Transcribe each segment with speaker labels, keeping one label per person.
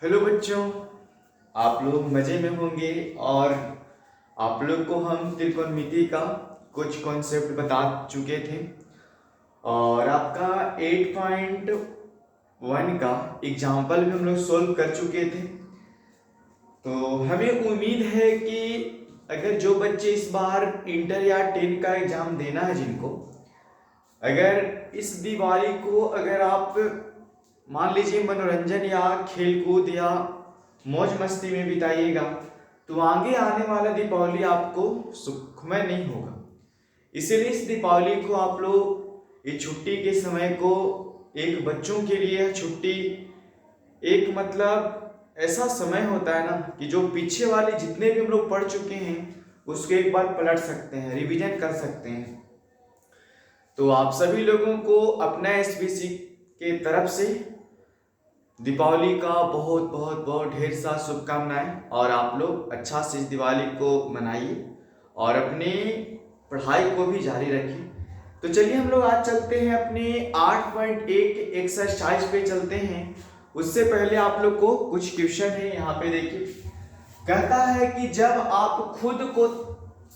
Speaker 1: Hello बच्चों, आप लोग मज़े में होंगे। और आप लोग को हम त्रिकोणमिति का कुछ कॉन्सेप्ट बता चुके थे और आपका 8.1 का एग्जाम्पल भी हम लोग सोल्व कर चुके थे। तो हमें उम्मीद है कि अगर जो बच्चे इस बार इंटर या 10 का एग्ज़ाम देना है जिनको, अगर इस दिवाली को अगर आप मान लीजिए मनोरंजन या खेलकूद या मौज मस्ती में बिताइएगा तो आगे आने वाला दीपावली आपको सुखमय नहीं होगा। इसीलिए इस दीपावली को आप लोग ये छुट्टी के समय को एक बच्चों के लिए छुट्टी एक मतलब ऐसा समय होता है ना कि जो पीछे वाले जितने भी हम लोग पढ़ चुके हैं उसको एक बार पलट सकते हैं, रिवीजन कर सकते हैं। तो आप सभी लोगों को अपना एसबीसी के तरफ से दीपावली का बहुत बहुत बहुत ढेर सा शुभकामनाएं और आप लोग अच्छा से इस दिवाली को मनाइए और अपनी पढ़ाई को भी जारी रखिए। तो चलिए हम लोग आज चलते हैं अपने 8.1 एक्सरसाइज पे चलते हैं। उससे पहले आप लोग को कुछ क्वेश्चन है यहाँ पे देखिए। कहता है कि जब आप खुद को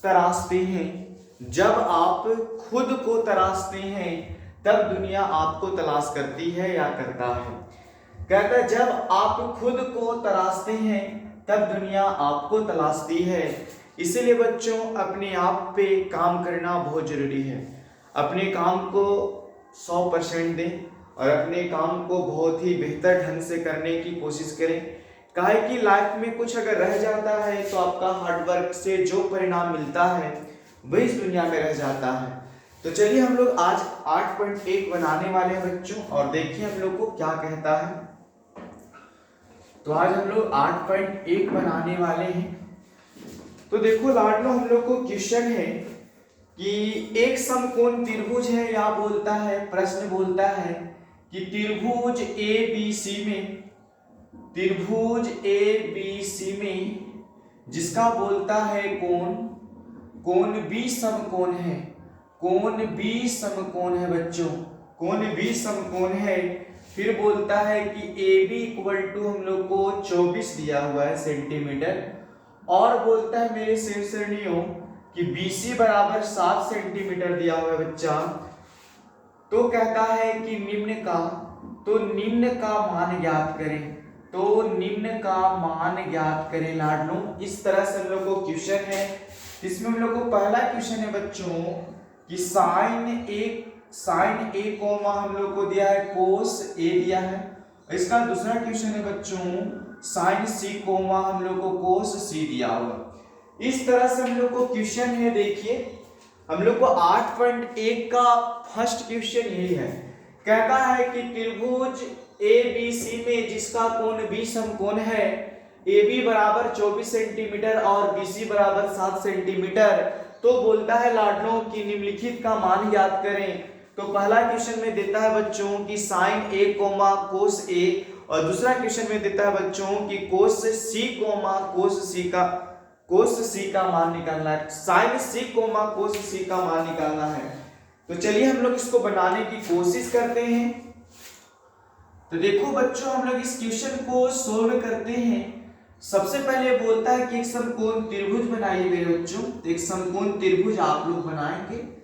Speaker 1: तराशते हैं, जब आप खुद को तराशते हैं तब दुनिया आपको तलाश करती है या करता है। कहता है जब आप खुद को तराशते हैं तब दुनिया आपको तलाशती है। इसीलिए बच्चों अपने आप पे काम करना बहुत जरूरी है। अपने काम को 100% दें और अपने काम को बहुत ही बेहतर ढंग से करने की कोशिश करें। काहे कि लाइफ में कुछ अगर रह जाता है तो आपका हार्डवर्क से जो परिणाम मिलता है वही इस दुनिया में रह जाता है। तो चलिए हम लोग आज 8.1 बनाने वाले हैं बच्चों और देखिए हम लोग को क्या कहता है। तो आज हम लोग 8.1 बनाने वाले हैं। तो देखो लाडलो, हम लोग को क्वेश्चन है कि एक समकोण त्रिभुज है या बोलता है, प्रश्न बोलता है कि त्रिभुज ABC में जिसका बोलता है कोण B समकोण है। कोण B समकोण है बच्चों, कोण B समकोण है। फिर बोलता है कि AB इक्वल टू हम लोग को 24 दिया हुआ है सेंटीमीटर और बोलता है मेरे श्रेणियों कि BC बराबर 7 सेंटीमीटर दिया हुआ है बच्चा। तो कहता है कि निम्न का मान ज्ञात करें। तो निम्न का मान ज्ञात करें लाडलो। इस तरह से हम लोग को क्वेश्चन है। इसमें हम लोग को पहला क्वेश्चन है बच्चों कि साइन ए कोमा हम लोग को दिया है कोस ए दिया है। इसका दूसरा क्वेश्चन है बच्चों साइन सी कोमा हम लोग को कोस सी दिया हुआ। इस तरह से हम लोग को क्वेश्चन है। देखिए हम लोग को 8.1 का फर्स्ट क्वेश्चन यही है। कहता है कि त्रिभुज ABC में जिसका कोण B समकोण है, AB बराबर 24 सेंटीमीटर और BC बराबर 7 सेंटीमीटर। तो बोलता है लाडलो कि निम्नलिखित का मान ज्ञात करें। तो पहला क्वेश्चन में देता है बच्चों कि sine A comma cos A और दूसरा क्वेश्चन में देता है बच्चों कि cos C comma cos C का मान निकालना है। Sine C comma cos C का मान निकालना है। तो चलिए हम लोग इसको बनाने की कोशिश करते हैं। तो देखो बच्चों हम लोग इस क्वेश्चन को सोल्व करते हैं। सबसे पहले बोलता है कि एक समकोण त्रिभुज बनाइए मेरे बच्चों। तो एक समकोण त्रिभुज आप लोग बनाएंगे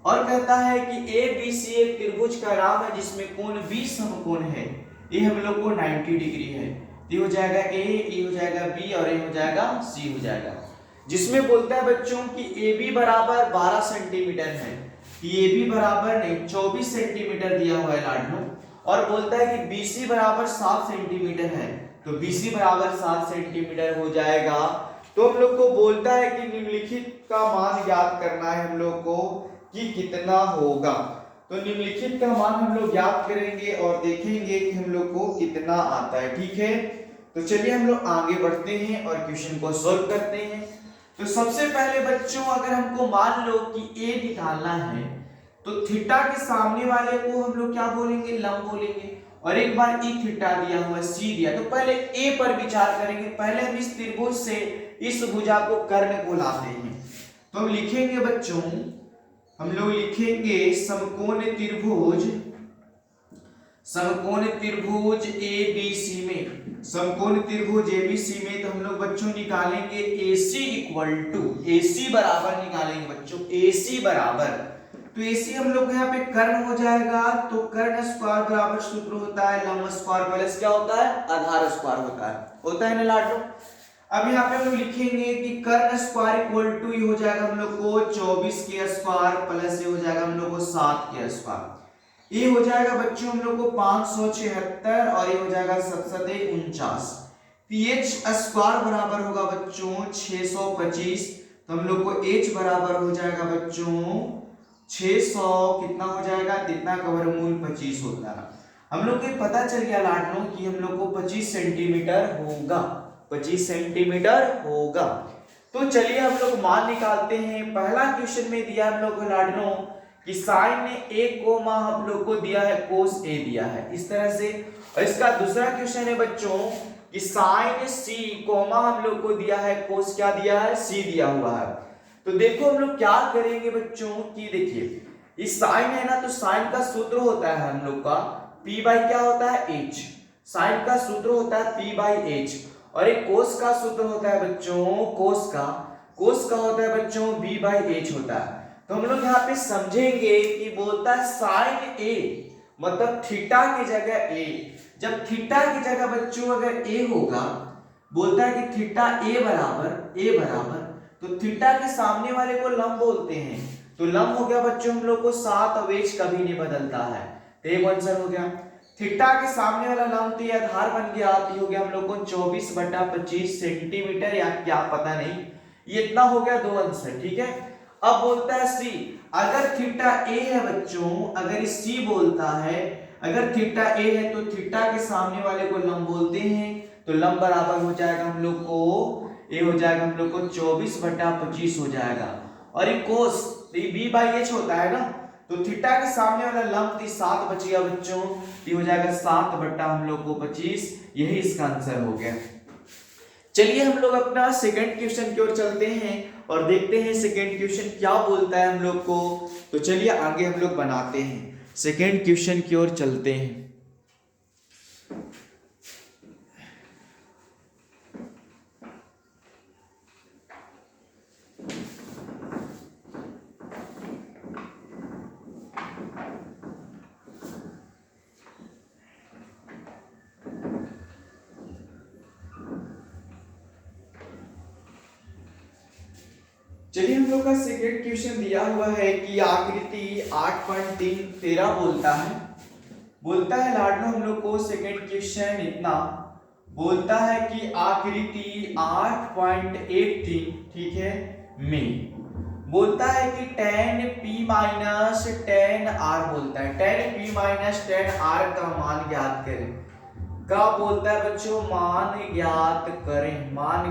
Speaker 1: और कहता है कि ABC एक त्रिभुज का नाम है जिसमें कोण B समकोण है। ये हम लोग को 90 डिग्री है। ये हो जाएगा A, ये हो जाएगा B और ये हो जाएगा C हो जाएगा। जिसमें बोलता है बच्चों कि AB बराबर 12 सेंटीमीटर है। AB बराबर नहीं 24 सेंटीमीटर दिया हुआ है लाडलो और बोलता है कि BC बराबर 7 सेंटीमीटर है। तो BC बराबर 7 सेंटीमीटर हो जाएगा। तो हम लोग को बोलता है कि निम्नलिखित का मान ज्ञात करना है हम लोग को कि कितना होगा। तो निम्नलिखित का मान हम लोग ज्ञात करेंगे और देखेंगे कि हम लोग को कितना आता है। ठीक है, तो चलिए हम लोग आगे बढ़ते हैं और क्वेश्चन को सॉल्व करते हैं। तो सबसे पहले बच्चों अगर हमको मान लो कि A निकालना है तो थीटा के सामने वाले को हम लोग क्या बोलेंगे, लंब बोलेंगे। और एक बार ई थीटा दिया हुआ C दिया तो पहले A पर विचार करेंगे। पहले हम इस त्रिभुज से इस भुजा को कर्ण को लाते हैं। तो हम लिखेंगे बच्चों, हम लोग लिखेंगे समकोण त्रिभुज समकोण त्रिभुज एबीसी में, समकोण त्रिभुज एबीसी में तो हम लोग बच्चों निकालेंगे AC इक्वल टू, AC बराबर निकालेंगे बच्चों, AC बराबर, तो AC हम लोग यहाँ पे कर्ण हो जाएगा, तो कर्ण स्क्वायर बराबर सूत्र होता है लंब स्क्वायर प्लस क्या होता है, आधार स्क्वायर होता है ना लाडो। अब यहाँ पे हम लोग लिखेंगे कि कर्ण स्क्वायर इक्वल टू ये हो जाएगा हम लोग को 24 के स्क्वायर प्लस ये हो जाएगा हम लोग को 7 के स्क्वायर, ये हो जाएगा बच्चों हम लोग को 576 और ये हो जाएगा 749। pH स्क्वायर बराबर होगा बच्चों 625, तो हम लोग को H बराबर हो जाएगा बच्चों 600 कितना हो जाएगा, कितना का वर्गमूल 25 होता है। हम लोग को पता चल गया लाडनो कि हम लोग को 25 सेंटीमीटर होगा, 25 सेंटीमीटर होगा। तो चलिए हम लोग मान निकालते हैं। पहला क्वेश्चन में दिया हम लोग को लाडनो कि साइन ने a कोमा हम लोग को दिया है कोस a दिया है इस तरह से, और इसका दूसरा क्वेश्चन है बच्चों कि साइन c कोमा हम लोग को दिया है कोस क्या दिया है, c दिया हुआ है। तो देखो हम लोग क्या करेंगे बच्चों कि देखिए इस साइन है ना, तो साइन का सूत्र होता है हम लोग का p बाई क्या होता है h, साइन का सूत्र होता है p बाई h, और एक कोस का सूत्र होता है बच्चों, कोस का होता है बच्चों b बाई h होता है। तो हम लोग यहाँ पे समझेंगे कि बोलता है साइन a मतलब थीटा की जगह a, जब थीटा की जगह बच्चों अगर a होगा, बोलता है कि थीटा a बराबर, तो थीटा के सामने वाले को लंब बोलते हैं, तो लंब हो गया बच्चों हम लोग को 7 और h कभी नहीं बदलता है, तो एक आंसर हो गया। थीटा के सामने वाला लंब तो ये आधार बन गया, तो हो गया हम लोग को 24/25 सेंटीमीटर या क्या पता नहीं, ये इतना हो गया, 2 आंसर, ठीक है। अब बोलता है c, अगर थीटा a है बच्चों, अगर c बोलता है अगर थीटा a है तो थीटा के सामने वाले को लंब बोलते हैं, तो लंब बराबर हो जाएगा हम लोग को, ये हो जाएगा हम लोग को 24/25 हो जाएगा, और ये कोस तो ये b बाई h होता है ना, तो थीटा के सामने वाला लंब 7 बच गया बच्चों, ये हो जाएगा 7 हम लोग को 25, यही इसका आंसर हो गया। चलिए हम लोग अपना सेकंड क्वेश्चन की ओर चलते हैं और देखते हैं सेकंड क्वेश्चन क्या बोलता है हम लोग को। तो चलिए आगे हम लोग बनाते हैं, सेकंड क्वेश्चन की ओर चलते हैं। चलिए हम लोग का सेकंड क्वेश्चन दिया हुआ है कि आकृति 8.3 बोलता है लाडनो हम लोग को सेकंड क्वेश्चन इतना बोलता है कि आकृति 8.83 ठीक है में बोलता है कि tan p minus tan r बोलता है, tan p minus tan r का मान ज्ञात करें। का बोलता है बच्चों, मान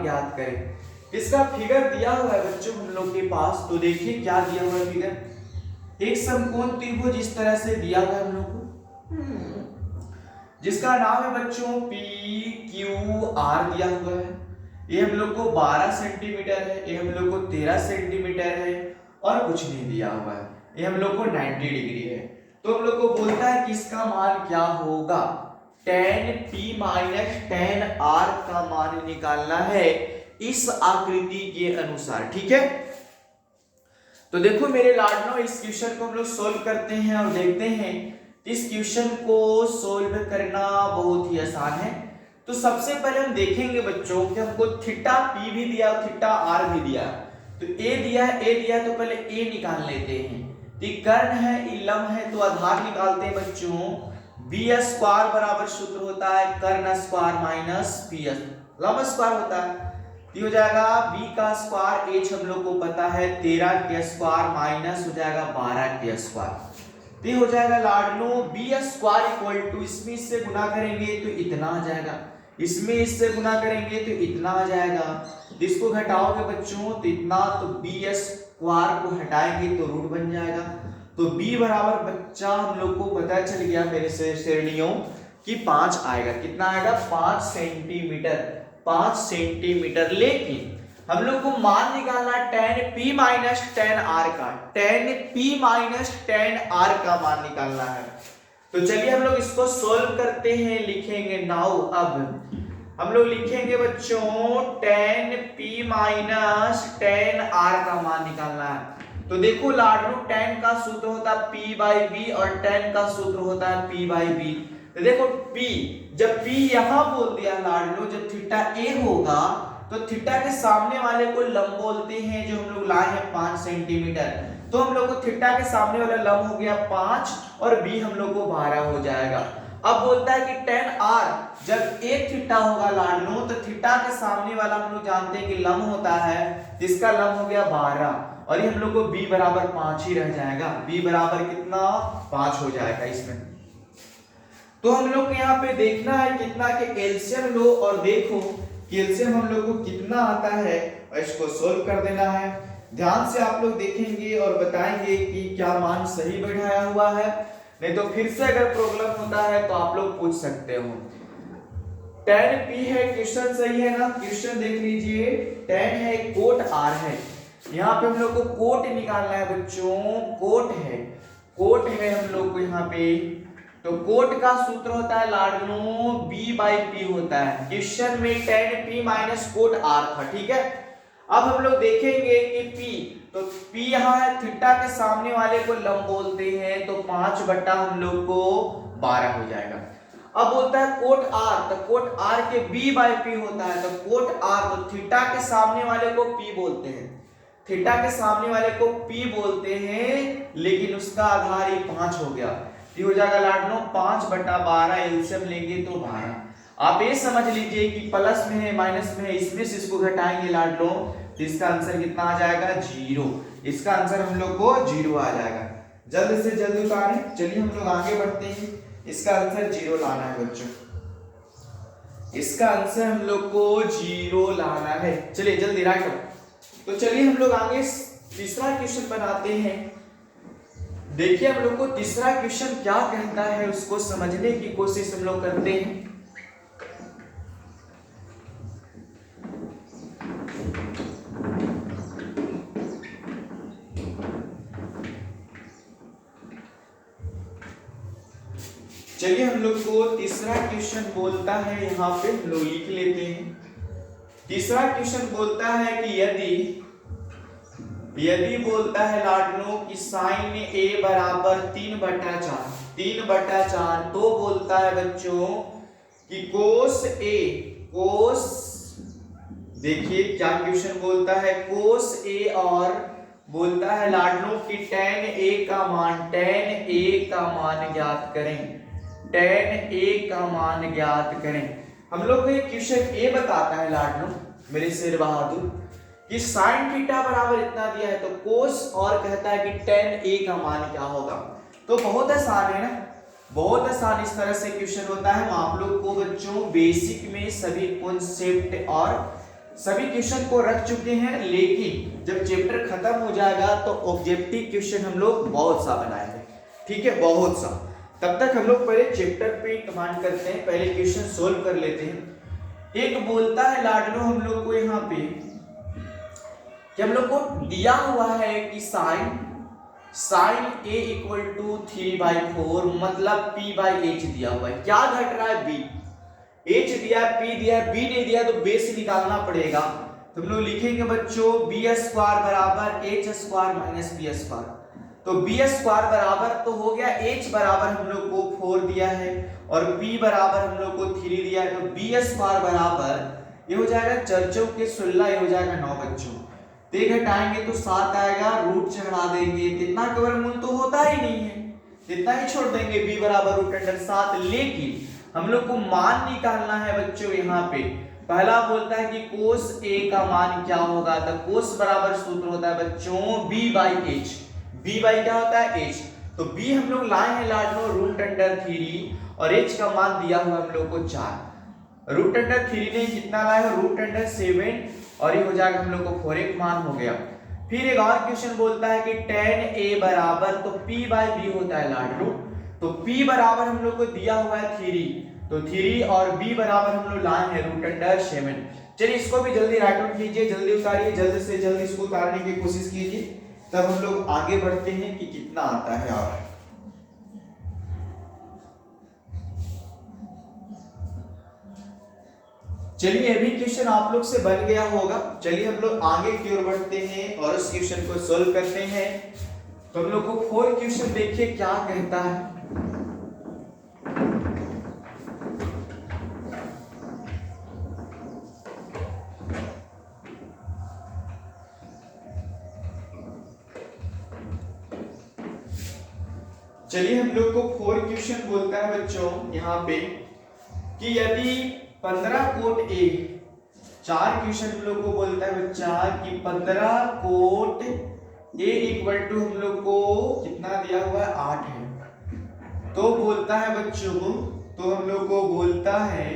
Speaker 1: ज्ञात करें। इसका फिगर दिया हुआ है बच्चों हम लोग के पास, तो देखिए क्या दिया हुआ है फिगर। एक समकोण त्रिभुज इस तरह से दिया हुआ है हम लोग को, जिसका नाम है बच्चों PQR दिया हुआ है। ये हम लोग को 12 सेंटीमीटर है, ये हम लोग को 13 सेंटीमीटर है, और कुछ नहीं दिया हुआ है, ये हम लोग को 90 डिग्री है। तो हम लोग को बोलता है कि इसका मान क्या होगा, tan p minus tan r का मान निकालना है इस आकृति के अनुसार, ठीक है। तो देखो मेरे लाडनो, इस क्वेश्चन को हम लोग सोल्व करते हैं और देखते हैं। इस क्वेश्चन को सोल्व करना बहुत ही आसान है। तो सबसे पहले हम देखेंगे बच्चों कि हमको थीटा p भी दिया, थीटा r भी दिया, तो a दिया है, तो पहले a निकाल लेते हैं। तो कर्ण है, लंब है, तो आधार निकालते हैं बच्चों। b स्क्वायर बराबर सूत्र होता है कर्ण स्क्वायर माइनस p लंब स्क्वायर होता है, हो जाएगा b का स्क्वायर h हम लोग को पता है 13 के स्क्वायर माइनस हो जाएगा 12 के स्क्वायर, तो हो जाएगा लाडनो b स्क्वायर इक्वल टू, इसमें इससे गुना करेंगे तो इतना आ जाएगा, इसमें इससे गुना करेंगे तो इतना आ जाएगा, इसको घटाओगे बच्चों तो इतना, तो b स्क्वायर को हटाएंगे तो रूट बन जाएगा। तो b बराबर बच्चा हम लोग को पता चल गया मेरे श्रेणियों कि 5 आएगा, कितना आएगा 5 सेंटीमीटर। लेकिन हम लोग को मान निकालना tan p minus tan r का, tan p minus tan r का मान निकालना है। तो चलिए हम लोग इसको सोल्व करते हैं, लिखेंगे नाउ। अब हम लोग लिखेंगे बच्चों tan p minus tan r का मान निकालना है। तो देखो लाडनू tan का सूत्र होता है p बाई b और tan का सूत्र होता है p बाई b। तो देखो p, जब p यहां बोल दिया लाडनू, जब थीटा a होगा तो थीटा के सामने वाले को लंब बोलते हैं, जो हम लोग लाए हैं 5 सेंटीमीटर। तो हम लोग को थीटा के सामने वाला लंब हो गया 5 और b हम लोग को 12 हो जाएगा। अब बोलता है कि tan r, जब एक थीटा होगा लाडनू तो थीटा के सामने वाला हम लोग जानते हैं कि लंब होता है, जिसका लंब हो गया 12 और ये हम लोग को b बराबर 5 ही रह जाएगा। b बराबर कितना 5 हो जाएगा इसमें। तो हम लोग को यहाँ पे देखना है कितना के एलसीएम लो और देखो कि एलसीएम हम लोग को कितना आता है और इसको सोल्व कर देना है। ध्यान से आप लोग देखेंगे और बताएंगे कि क्या मान सही बैठाया हुआ है, नहीं तो फिर से अगर प्रॉब्लम होता है तो आप लोग पूछ सकते हो। tan p है, क्वेश्चन सही है ना, क्वेश्चन देख लीजिए। tan है, कोट r है, यहाँ पे हम लोग को कोट निकालना है बच्चों। कोट है हम लोग को यहाँ पे। तो कोट का सूत्र होता है लाडनू b बाई p होता है। क्वेश्चन में tan p minus cot r था, ठीक है। अब हम लोग देखेंगे कि p, तो p यहाँ है, थीटा के सामने वाले को लंब बोलते हैं, तो 5 बटा हम लोग को 12 हो जाएगा। अब बोलता है कोट r, तो कोट r के b बाई p होता है, तो कोट r, तो थीटा के सामने वाले को p बोलते हैं, थीटा के सामने वाले को p बोलते हैं, लेकिन उसका आधार ही 5 हो गया। ये हो जाएगा लाडनो 5 बटा 12, एलसीएम लेंगे तो 12। आप ये समझ लीजिए कि प्लस में है माइनस में है, इसमें से इसको घटाएंगे लाडनो तो इसका आंसर कितना आ जाएगा 0। इसका आंसर हम लोग को 0 आ जाएगा। जल्द से जल्द उतारें, चलिए हम लोग आगे बढ़ते हैं। इसका आंसर 0 लाना है बच्चों, इसका आंसर हम लोग को 0 लाना है। चलिए जल्दी राइट करो। तो चलिए हम लोग आगे तीसरा क्वेश्चन बनाते हैं। देखिए हम लोग को तीसरा क्वेश्चन क्या कहता है उसको समझने की कोशिश हम लोग करते हैं। चलिए हम लोग को तीसरा क्वेश्चन बोलता है, यहाँ पे लोग लिख लेते हैं। तीसरा क्वेश्चन बोलता है कि यदि बोलता है लाडनो कि साइन a बराबर 3/4, तो बोलता है बच्चों कि कोस a, कोस, देखिए क्या क्वेश्चन बोलता है, कोस a, और बोलता है लाडनो कि tan a का मान ज्ञात करें, tan a का मान ज्ञात करें। हम लोग को ये क्वेश्चन ए बताता है लाडनो मेरे शेर बहादुर कि साइन थीटा बराबर इतना दिया है, तो कोस और कहता है कि tan a का मान क्या होगा। तो बहुत आसान है ना, बहुत आसान इस तरह से क्वेश्चन होता है। हम आप लोग को बच्चों बेसिक में सभी कॉन्सेप्ट और सभी क्वेश्चन को रख चुके हैं, लेकिन जब चैप्टर खत्म हो जाएगा तो ऑब्जेक्टिव क्वेश्चन हम लोग बहुत सा बनाएंगे, ठीक है, बहुत सा। तब तक हम लोग पहले चैप्टर पे कमांड करते हैं, पहले क्वेश्चन सोल्व कर लेते हैं। एक बोलता है लाडनो हम लोग को यहाँ पे कि हम लोग को दिया हुआ है कि साइन a इक्वल टू 3/4, मतलब p बाई h दिया हुआ है। क्या घट रहा है b, h दिया है, p दिया है, b नहीं दिया तो बेस निकालना पड़ेगा। तो हम लोग लिखेंगे बच्चों b स्क्वायर बराबर h square minus b square. तो b स्क्वायर बराबर तो हो गया, h बराबर हम लोग को 4 दिया है और p बराबर हम लोग को 3 दिया है, तो b स्क्वायर बराबर ये हो जाएगा 4 चौके 16, ये हो जाएगा 9 बच्चों। ते घटाएंगे तो 7 आएगा, रूट चढ़ा देंगे, इतना का वर्गमूल तो होता ही नहीं है, इतना ही छोड़ देंगे, b बराबर √7। लेकिन हम लोग को मान निकालना है बच्चों। यहाँ पे पहला बोलता है कि कोस a का मान क्या होगा, तो कोस बराबर सूत्र होता है बच्चों b by h, b by क्या होता है h, तो b हम लोग लाए हैं लाडनो √3 और h का मान दिया हुआ हम लोग को 4, √3 ने कितना लाया है √7, और ये हो जाएगा हम लोग को 4 एक मान हो गया। फिर एक और क्वेश्चन बोलता है कि tan a बराबर, तो p बाई b होता है लाडनो, तो p बराबर हम लोग को दिया हुआ है 3, तो 3 और b बराबर हम लोग लाए हैं √7। चलिए इसको भी जल्दी राइट आउट कीजिए, जल्दी उतारिए, जल्द से जल्द इसको उतारने की कोशिश कीजिए, तब हम लोग आगे बढ़ते हैं कि कितना आता है। और चलिए ये भी क्वेश्चन आप लोग से बन गया होगा। चलिए हम लोग आगे की ओर बढ़ते हैं और उस क्वेश्चन को सोल्व करते हैं। तो हम लोग को 4 क्वेश्चन देखिए क्या कहता है। चलिए हम लोग को 4 क्वेश्चन बोलता है बच्चों यहाँ पे कि यदि 15 कोट ए, 4 क्वेश्चन हम लोग को बोलता है बच्चा कि 15 कोट ए इक्वल टू हम लोग को कितना दिया हुआ है 8 है। तो बोलता है बच्चों तो हम लोग को बोलता है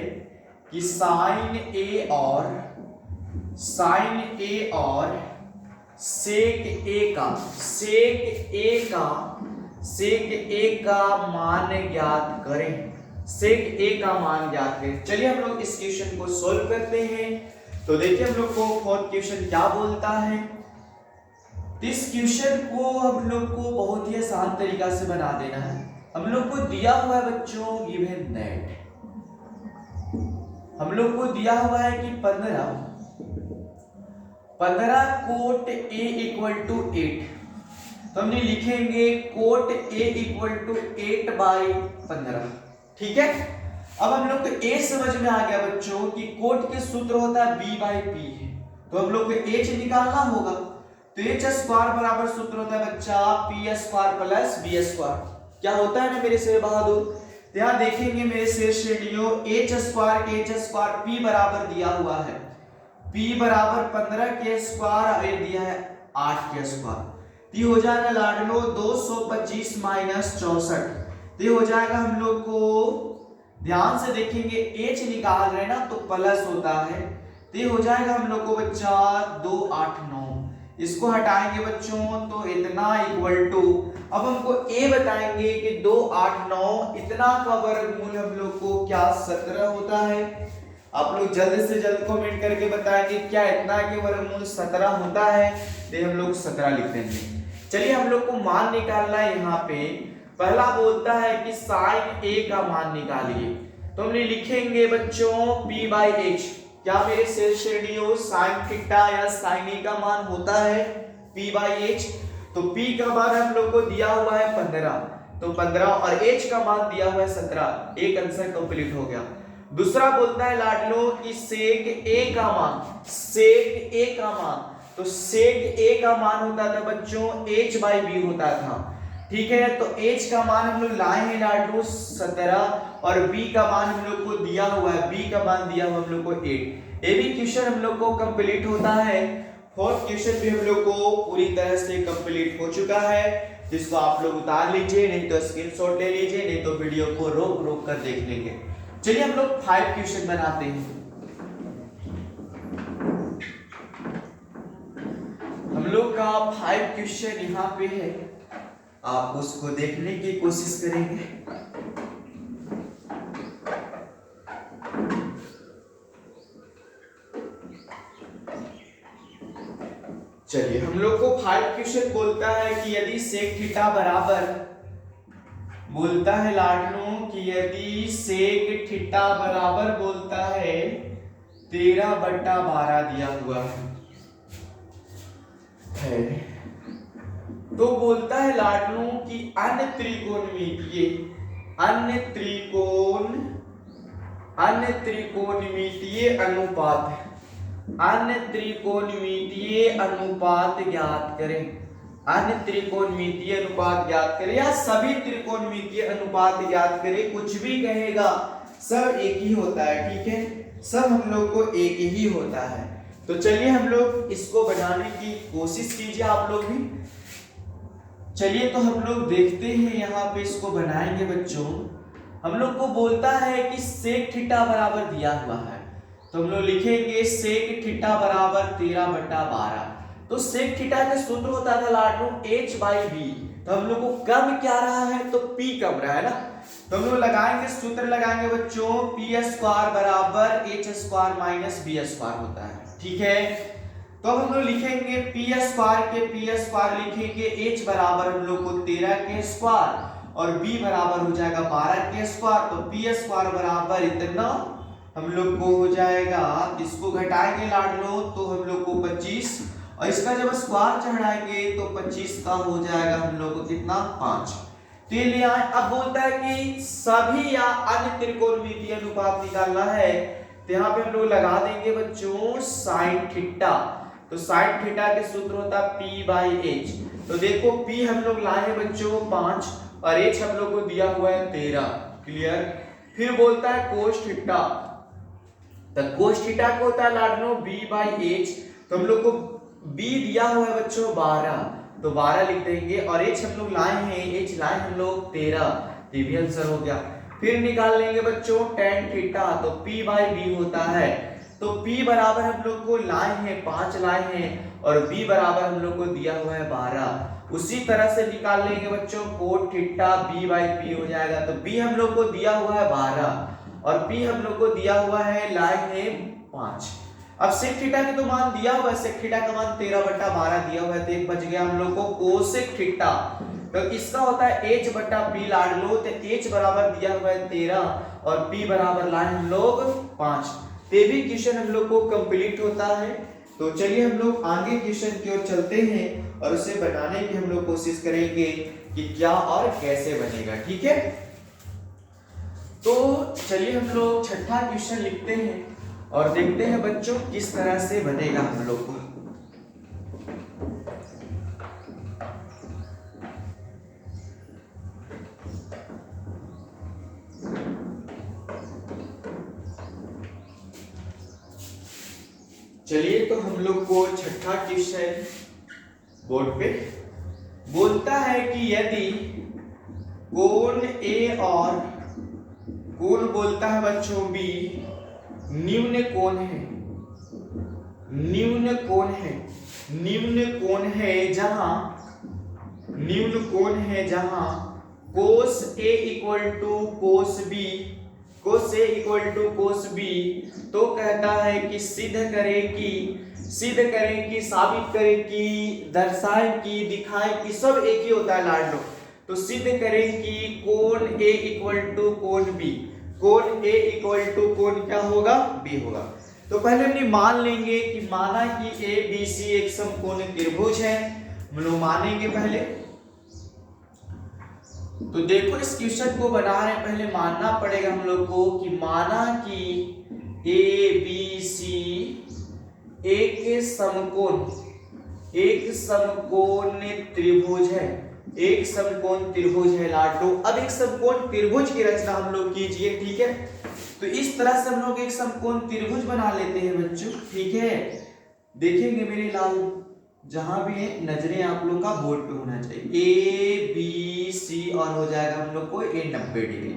Speaker 1: कि साइन ए और सेक ए का मान ज्ञात करें। सेक ए का मान ज्ञात करें। चलिए हम लोग इस क्वेश्चन को सोल्व करते हैं। तो देखिए हम लोग को 4th क्वेश्चन क्या बोलता है। इस क्वेश्चन को हम लोग को बहुत ही आसान तरीका से बना देना है। हम लोग को दिया हुआ है बच्चों गिवन दैट, हम लोग को दिया हुआ है कि 15 कोट ए इक्वल टू 8। तो हमने लिखेंगे कोट ए इक्वल टू 8/15। ठीक है, अब हम लोग को ए समझ में आ गया बच्चों कि कोट के सूत्र होता है b/p है। तो हम लोग को h निकालना होगा। तो h स्क्वायर बराबर सूत्र होता है बच्चा p square plus b square. क्या होता है ना मेरे शेर बहादुर, यहाँ देखेंगे मेरे शेर श्रेणियों h स्क्वायर p बराबर दिया हुआ है, p बराबर 15 के स्क्वायर और दिया है 8 के स्क्वायर। ये हो जाएगा लाडलो 225 माइनस 64। ये हो जाएगा हम लोग को, ध्यान से देखेंगे h निकाल रहे हैं ना तो प्लस होता है। तो ये हो जाएगा हम लोग को बच्चा 289। इसको हटाएंगे बच्चों तो इतना इक्वल टू, अब हमको a बताएंगे कि 289 इतना का वर्गमूल हम लोग को क्या 17 होता है। आप लोग जल्द से जल्द कमेंट करके बताएंगे क्या इतना के वर्गमूल 17 होता है। तो हम लोग 17 लिख देंगे। चलिए हम लोग को मान निकालना है। यहाँ पे पहला बोलता है कि साइन ए का मान निकालिए। तो हम लिखेंगे बच्चों p/h। क्या मेरे शेर श्रेणियों साइन थीटा या साइन ए का मान होता है p/h। तो p का मान हम लोग को दिया हुआ है 15, तो 15 और h का मान दिया हुआ है 17। एक आंसर कंप्लीट हो गया। दूसरा बोलता है लाडलो कि सेक ए का मान, तो सेक ए का मान होता था बच्चों h/b होता था। ठीक है, तो h का मान हम लोग लाए हैं लाडलो 17 और b का मान हम लोग को दिया हुआ है, b का मान दिया हुआ हम लोग को 8। ये भी क्वेश्चन हम लोग को कंप्लीट होता है। 4th क्वेश्चन भी हम लोग को पूरी तरह से कंप्लीट हो चुका है, जिसको आप लोग उतार लीजिए, नहीं तो स्क्रीनशॉट ले लीजिए, नहीं तो वीडियो को रोक कर देख लेंगे। चलिए हम लोग 5 क्वेश्चन बनाते हैं। हम लोग का 5 क्वेश्चन यहाँ पे है, आप उसको देखने की कोशिश करेंगे। चलिए हम लोग को 5 क्वेश्चन बोलता है कि यदि सेक थीटा बराबर, बोलता है लाडलो कि यदि सेक थीटा बराबर बोलता है 13/12 दिया हुआ है, तो बोलता है लाडलो कि अन्य त्रिकोणमितीय अनुपात ज्ञात करें। अन्य त्रिकोणमितीय अनुपात ज्ञात करें या सभी त्रिकोणमितीय अनुपात ज्ञात करें, कुछ भी कहेगा सब एक ही होता है। ठीक है, सब हम लोग को एक ही होता है। तो चलिए हम लोग इसको बनाने की कोशिश कीजिए आप लोग भी। चलिए तो हम लोग देखते हैं, यहाँ पे इसको बनाएंगे बच्चों। हम लोग को बोलता है कि सेक थीटा बराबर दिया हुआ है, तो हम लोग लिखेंगे सेक थीटा बराबर 13/12। तो सेक थीटा का सूत्र होता था लाडलो h/b। तो हम लोग को कम क्या रहा है, तो p कम रहा है ना। तो हम लोग लगाएंगे, सूत्र लगाएंगे बच्चों, p स्क्वायर बराबर h square minus b square होता है। ठीक है, तो हम लोग लिखेंगे p स्क्वायर के p स्क्वायर लिखेंगे, h बराबर हम लोग को 13 के स्क्वायर और b बराबर हो जाएगा 12 के स्क्वायर। तो p स्क्वायर बराबर इतना हम लोग को हो जाएगा, इसको घटाएंगे लाडलो तो हम लोग को 25, और इसका जब स्क्वायर चढ़ाएंगे तो 25 का हो जाएगा हम लोग को कितना 5। तो ये लिया। अब बोलता है कि सभी या अन्य त्रिकोणमितीय अनुपात निकालना है, तो यहाँ पे हम लोग लगा देंगे बच्चों साइन थीटा। तो साइन थीटा के सूत्र होता है P/H। तो देखो P हम लोग लाए हैं बच्चों 5 और H हम लोग को दिया हुआ है 13। क्लियर। फिर बोलता है कोस थीटा, तो कोस थीटा को होता है लाडनो B/H। तो हम लोग को B दिया हुआ है बच्चों 12, तो 12 लिख देंगे, और H हम लोग लाए हैं, H लाए हम लोग 13, ये भी आंसर हो गया। फिर निकाल लेंगे बच्चों tan थीटा, तो P/B होता है। तो P बराबर हम लोग को लाए हैं 5 लाए हैं, और B बराबर हम लोग को दिया हुआ है 12। उसी तरह से निकाल लेंगे बच्चों कोट थीटा, B/P हो जाएगा। तो B हम लोग को दिया हुआ है 12 और P हम लोग को दिया हुआ है लाए हैं 5। अब सेक थीटा के तो मान दिया हुआ है, सेक थीटा का मान 13/12 दिया हुआ है, तो एक बच गया हम लोग को कोसेक थीटा। तो इसका होता है H/P लाड लो, तो H बराबर दिया हुआ है 13 और P बराबर लाए हम लोग 5। ये भी क्वेश्चन हम लोग को कंप्लीट होता है। तो चलिए हम लोग आगे क्वेश्चन की ओर चलते हैं और उसे बनाने की हम लोग कोशिश करेंगे कि क्या और कैसे बनेगा। ठीक है, तो चलिए हम लोग छठा क्वेश्चन लिखते हैं और देखते हैं बच्चों किस तरह से बनेगा हम लोग को। चलिए तो हम लोग को छठा क्वेश्चन बोर्ड पे बोलता है कि यदि कोण ए और कोण बोलता है बच्चों बी न्यून कोण है, न्यून कोण है, न्यून कोण है जहां, न्यून कोण है जहां cos A equal to cos B, cos A equal to cos B, तो कहता है कि सिद्ध करें कि, सिद्ध करें कि, साबित करें कि, दर्शाएं कि, दिखाएं कि सब एक ही होता है लाड लो। तो सिद्ध करें कि कोण ए इक्वल टू कोण बी, कोण ए इक्वल टू कोण क्या होगा बी होगा। तो पहले हमने मान लेंगे कि माना कि ए बी सी एक समकोण त्रिभुज है, हम लोग मानेंगे पहले। तो देखो इस क्वेश्चन को बना रहे पहले मानना पड़ेगा हम लोग को कि माना कि ए बी सी एक समकोण, एक समकोण त्रिभुज है, एक समकोण त्रिभुज है लाडो। अब एक समकोण त्रिभुज की रचना हम लोग कीजिए। ठीक है, तो इस तरह से हम लोग एक समकोण त्रिभुज बना लेते हैं बच्चों। ठीक है, देखेंगे मेरे लाल, जहां भी है नजरें आप लोग का बोर्ड पे होना चाहिए। ए बी सी और हो जाएगा हम लोग को ए 90 डिग्री।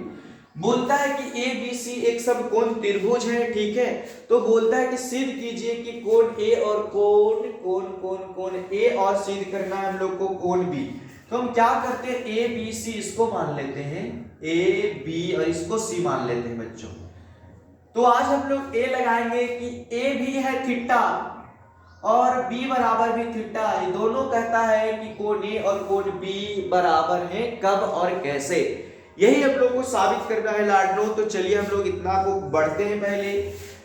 Speaker 1: बोलता है कि ए बी सी एक समकोण त्रिभुज है। ठीक है, तो बोलता है कि सिद्ध कीजिए कि कोण ए और कोण कोण कोण कोण ए और सिद्ध करना है हम लोग को कोण बी। तो हम क्या करते हैं, ए बी सी इसको मान लेते हैं, ए बी और इसको सी मान लेते हैं बच्चों। तो आज हम लोग ए लगाएंगे कि ए भी है थीटा और बी बराबर भी थीटा, ये दोनों कहता है कि कोण ए और कोण बी बराबर है, कब और कैसे, यही हम लोग को साबित करना है लाडलो। तो चलिए हम लोग इतना को बढ़ते हैं पहले।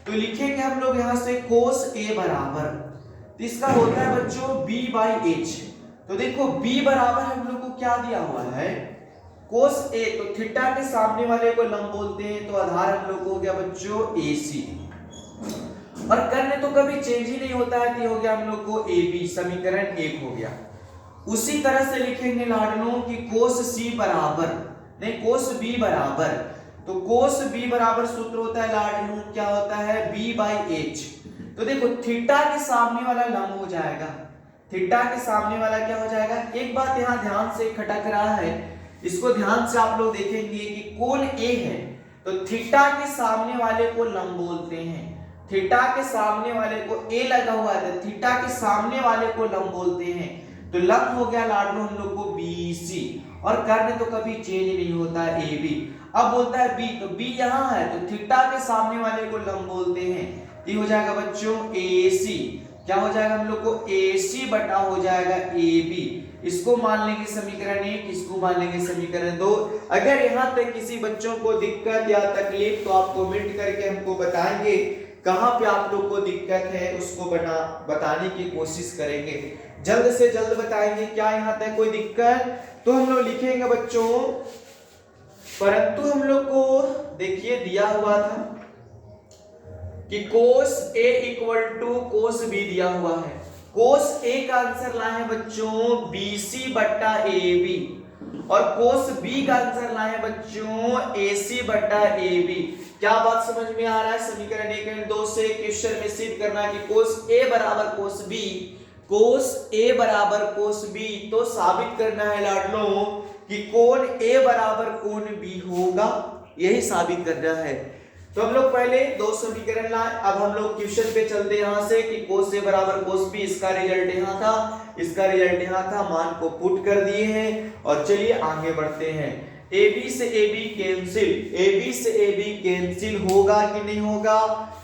Speaker 1: तो लिखेंगे हम लोग यहां से कोस ए बराबर, तो इसका होता है बच्चों B/H। तो देखो B बराबर हम लोग को क्या दिया हुआ है कोस ए, तो थीटा के सामने वाले को लंब बोलते हैं, तो आधार हम लोग को हो गया बच्चों AC, और कर्ण तो कभी चेंज ही नहीं होता है, तो हो गया हम लोग को AB, समीकरण 1 हो गया। उसी तरह से लिखेंगे लाडलो कि कोस C बराबर, नहीं कोस B बराबर, तो कोस B बराबर सूत्र होता है लाडलो क्या होता है B/H। तो देखो थीटा के सामने वाला लंब हो जाएगा, थीटा के सामने वाला क्या हो जाएगा। एक बात यहाँ ध्यान से खटक रहा है, इसको ध्यान से आप लोग देखेंगे कि कोण A है, तो थीटा के सामने वाले को लंब बोलते हैं, थीटा के सामने वाले को A लगा हुआ है, तो थीटा के सामने वाले को लंब बोलते हैं, तो लंब हो गया लाडलो हम लोग को BC, और कर्ण तो कभी चेंज नहीं होता है AB। अब बोलता है B, तो B यहाँ है, तो थीटा के सामने वाले को लंब बोलते हैं, ये हो जाएगा बच्चों AC, क्या हो जाएगा हम लोग को AC बटा हो जाएगा AB। इसको मान लेंगे समीकरण 1, इसको मान लेंगे समीकरण 2। अगर यहाँ तक किसी बच्चों को दिक्कत या तकलीफ तो आप कमेंट करके हमको बताएंगे, कहाँ पे आप लोग को दिक्कत है उसको बताने की कोशिश करेंगे, जल्द से जल्द बताएंगे। क्या यहाँ तक कोई दिक्कत तो हम लोग लिखेंगे बच्चों, परंतु हम लोग को देखिए दिया हुआ था कि cos A equal to cos B दिया हुआ है। cos A का आंसर लाए हैं बच्चों BC बट्टा AB और cos B का आंसर लाए हैं बच्चों AC बट्टा AB। क्या बात समझ में आ रहा है? समीकरण 1 और 2 से क्वेश्चन में सिद्ध करना है कि cos A बराबर cos B, cos A बराबर cos B। तो साबित करना है लाडलों कि कोण A बराबर कोण B होगा, यही साबित करना है। तो हम लोग पहले दो समीकरण लाए, अब हम लोग क्वेश्चन पे चलते हैं यहां से कि cos A बराबर cos B, इसका रिजल्ट यहाँ था, इसका रिजल्ट यहाँ था, मान को पुट कर दिए हैं और चलिए आगे बढ़ते हैं। AB से AB कैंसिल, AB से AB कैंसिल होगा कि नहीं होगा?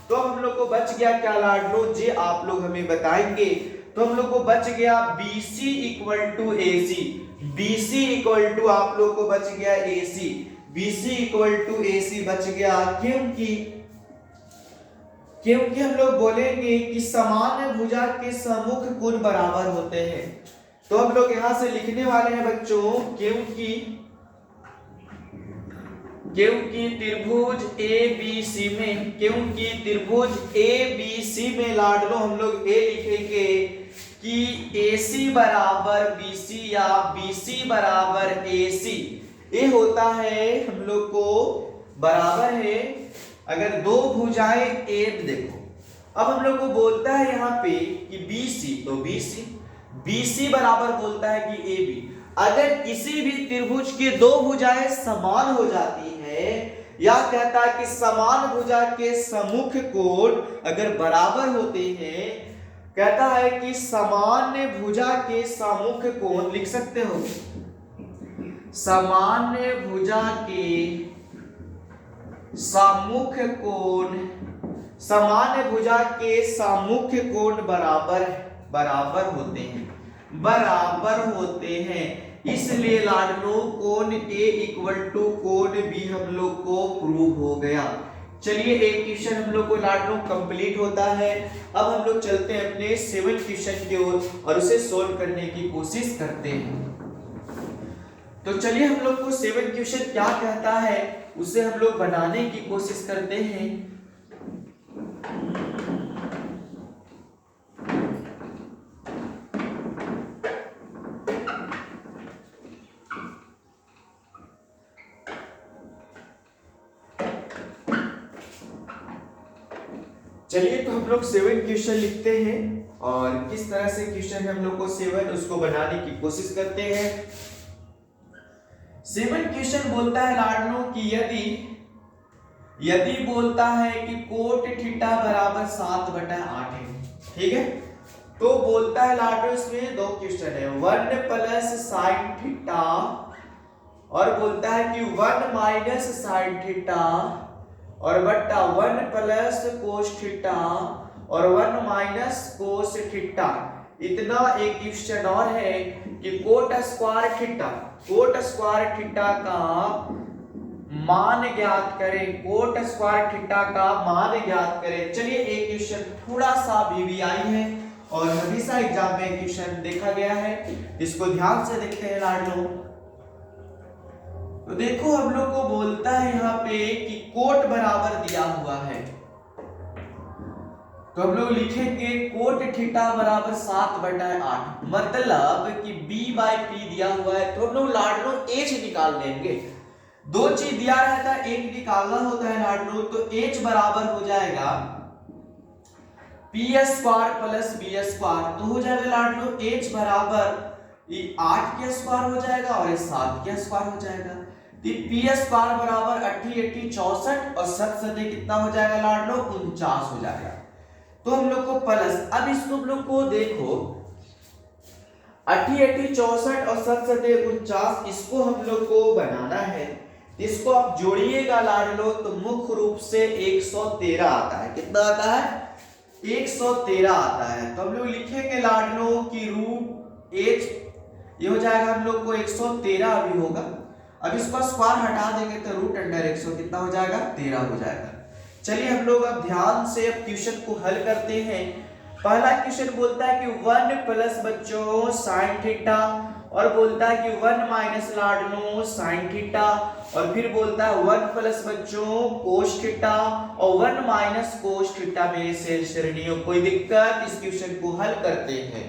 Speaker 1: तो हम लोग को बच गया क्या लाडलो जी, आप लोग हमें बताएंगे। तो हम लोग को बच गया BC equal to AC, BC equal to आप लोग को बच गया AC, BC equal to AC बच गया, क्योंकि हम लोग बोलेंगे कि समान भुजा के सम्मुख कोण बराबर होते हैं। तो हम लोग यहां से लिखने वाले हैं बच्चों क्योंकि त्रिभुज ABC में, क्योंकि त्रिभुज ABC में लाडलो हम लोग ए लिखेंगे कि AC बराबर BC या BC बराबर AC। ये होता है हम लोग को बराबर है, अगर दो भुजाएं एक, देखो अब हम लोग को बोलता है यहाँ पे कि BC, तो BC बराबर बोलता है कि AB। अगर किसी भी त्रिभुज की दो भुजाएं समान हो जाती है या कहता है कि समान भुजा के सम्मुख कोण अगर बराबर होते हैं, कहता है कि समान भुजा के सम्मुख कोण, लिख सकते हो सामान्य भुजा के सम्मुख कोण, सामान्य भुजा के सम्मुख कोण बराबर होते हैं। इसलिए लाडलो कोण A इक्वल टू कोण B हम लोग को प्रूव हो गया। चलिए एक क्वेश्चन हम लोग को लाडलो कंप्लीट होता है। अब हम लोग चलते हैं अपने 7 क्वेश्चन की ओर और उसे सोल्व करने की कोशिश करते हैं। तो चलिए हम लोग को 7 क्वेश्चन क्या कहता है उसे हम लोग बनाने की कोशिश करते हैं। चलिए तो हम लोग 7 क्वेश्चन लिखते हैं और किस तरह से क्वेश्चन हम लोग को 7 उसको बनाने की कोशिश करते हैं। 7 क्वेश्चन बोलता है लाडलो कि यदि बोलता है कि कोट थीटा बराबर 7/8 है, ठीक है, तो बोलता है लाडलो इसमें दो क्वेश्चन है, 1 प्लस साइन थीटा और बोलता है कि 1 माइनस साइन थीटा और बट्टा 1 प्लस कोस थीटा और 1 माइनस कोस थीटा। इतना एक क्वेश्चन और है कि कोट स्क्वायर थीटा का मान ज्ञात करें, कोट स्क्वायर थीटा का मान ज्ञात करें। चलिए एक क्वेश्चन थोड़ा सा VVI है और हमेशा एग्जाम में क्वेश्चन देखा गया है, इसको ध्यान से देखते हैं लाडलो। तो देखो हम लोग को बोलता है यहाँ पे कि कोट बराबर दिया हुआ है, तो हम लोग लिखेंगे कोट थीटा बराबर 7/8, मतलब कि B/P दिया हुआ है। तो हम लोग लाडलो H निकाल लेंगे। दो चीज दिया रहता है, एक निकालना होता है लाडलो, तो H बराबर हो जाएगा P² प्लस B², तो हो जाएगा लाडलो H बराबर ये 8 के स्क्वायर हो जाएगा और ये 7 के स्क्वायर हो जाएगा। P² बराबर 80 64 और 7 कितना हो जाएगा लाडलो 49 हो जाएगा। तो हम लोग को प्लस, अब इसको हम लोग को देखो 80 64 और 7 49, इसको हम लोग को बनाना है। इसको आप जोड़िएगा लाडलो तो मुख्य रूप से 113 आता है। कितना आता है? 113 आता है। तो हम लोग लिखेंगे लाडलो की रूट H ये हो जाएगा हम लोग को 113 अभी होगा। अब इसका स्क्वायर हटा देंगे तो रूट अंडर 100 कितना हो जाएगा 13 हो जाएगा। चलिए हम लोग अब ध्यान से अब क्वेश्चन को हल करते हैं। पहला क्वेश्चन बोलता है कि 1 प्लस बच्चों साइन थीटा, और बोलता है कि 1 माइनस लाडलो साइन थीटा, और फिर बोलता है 1 प्लस बच्चों कोस थीटा और 1 माइनस कोस थीटा में से श्रेणियों। कोई दिक्कत? इस क्वेश्चन को हल करते हैं।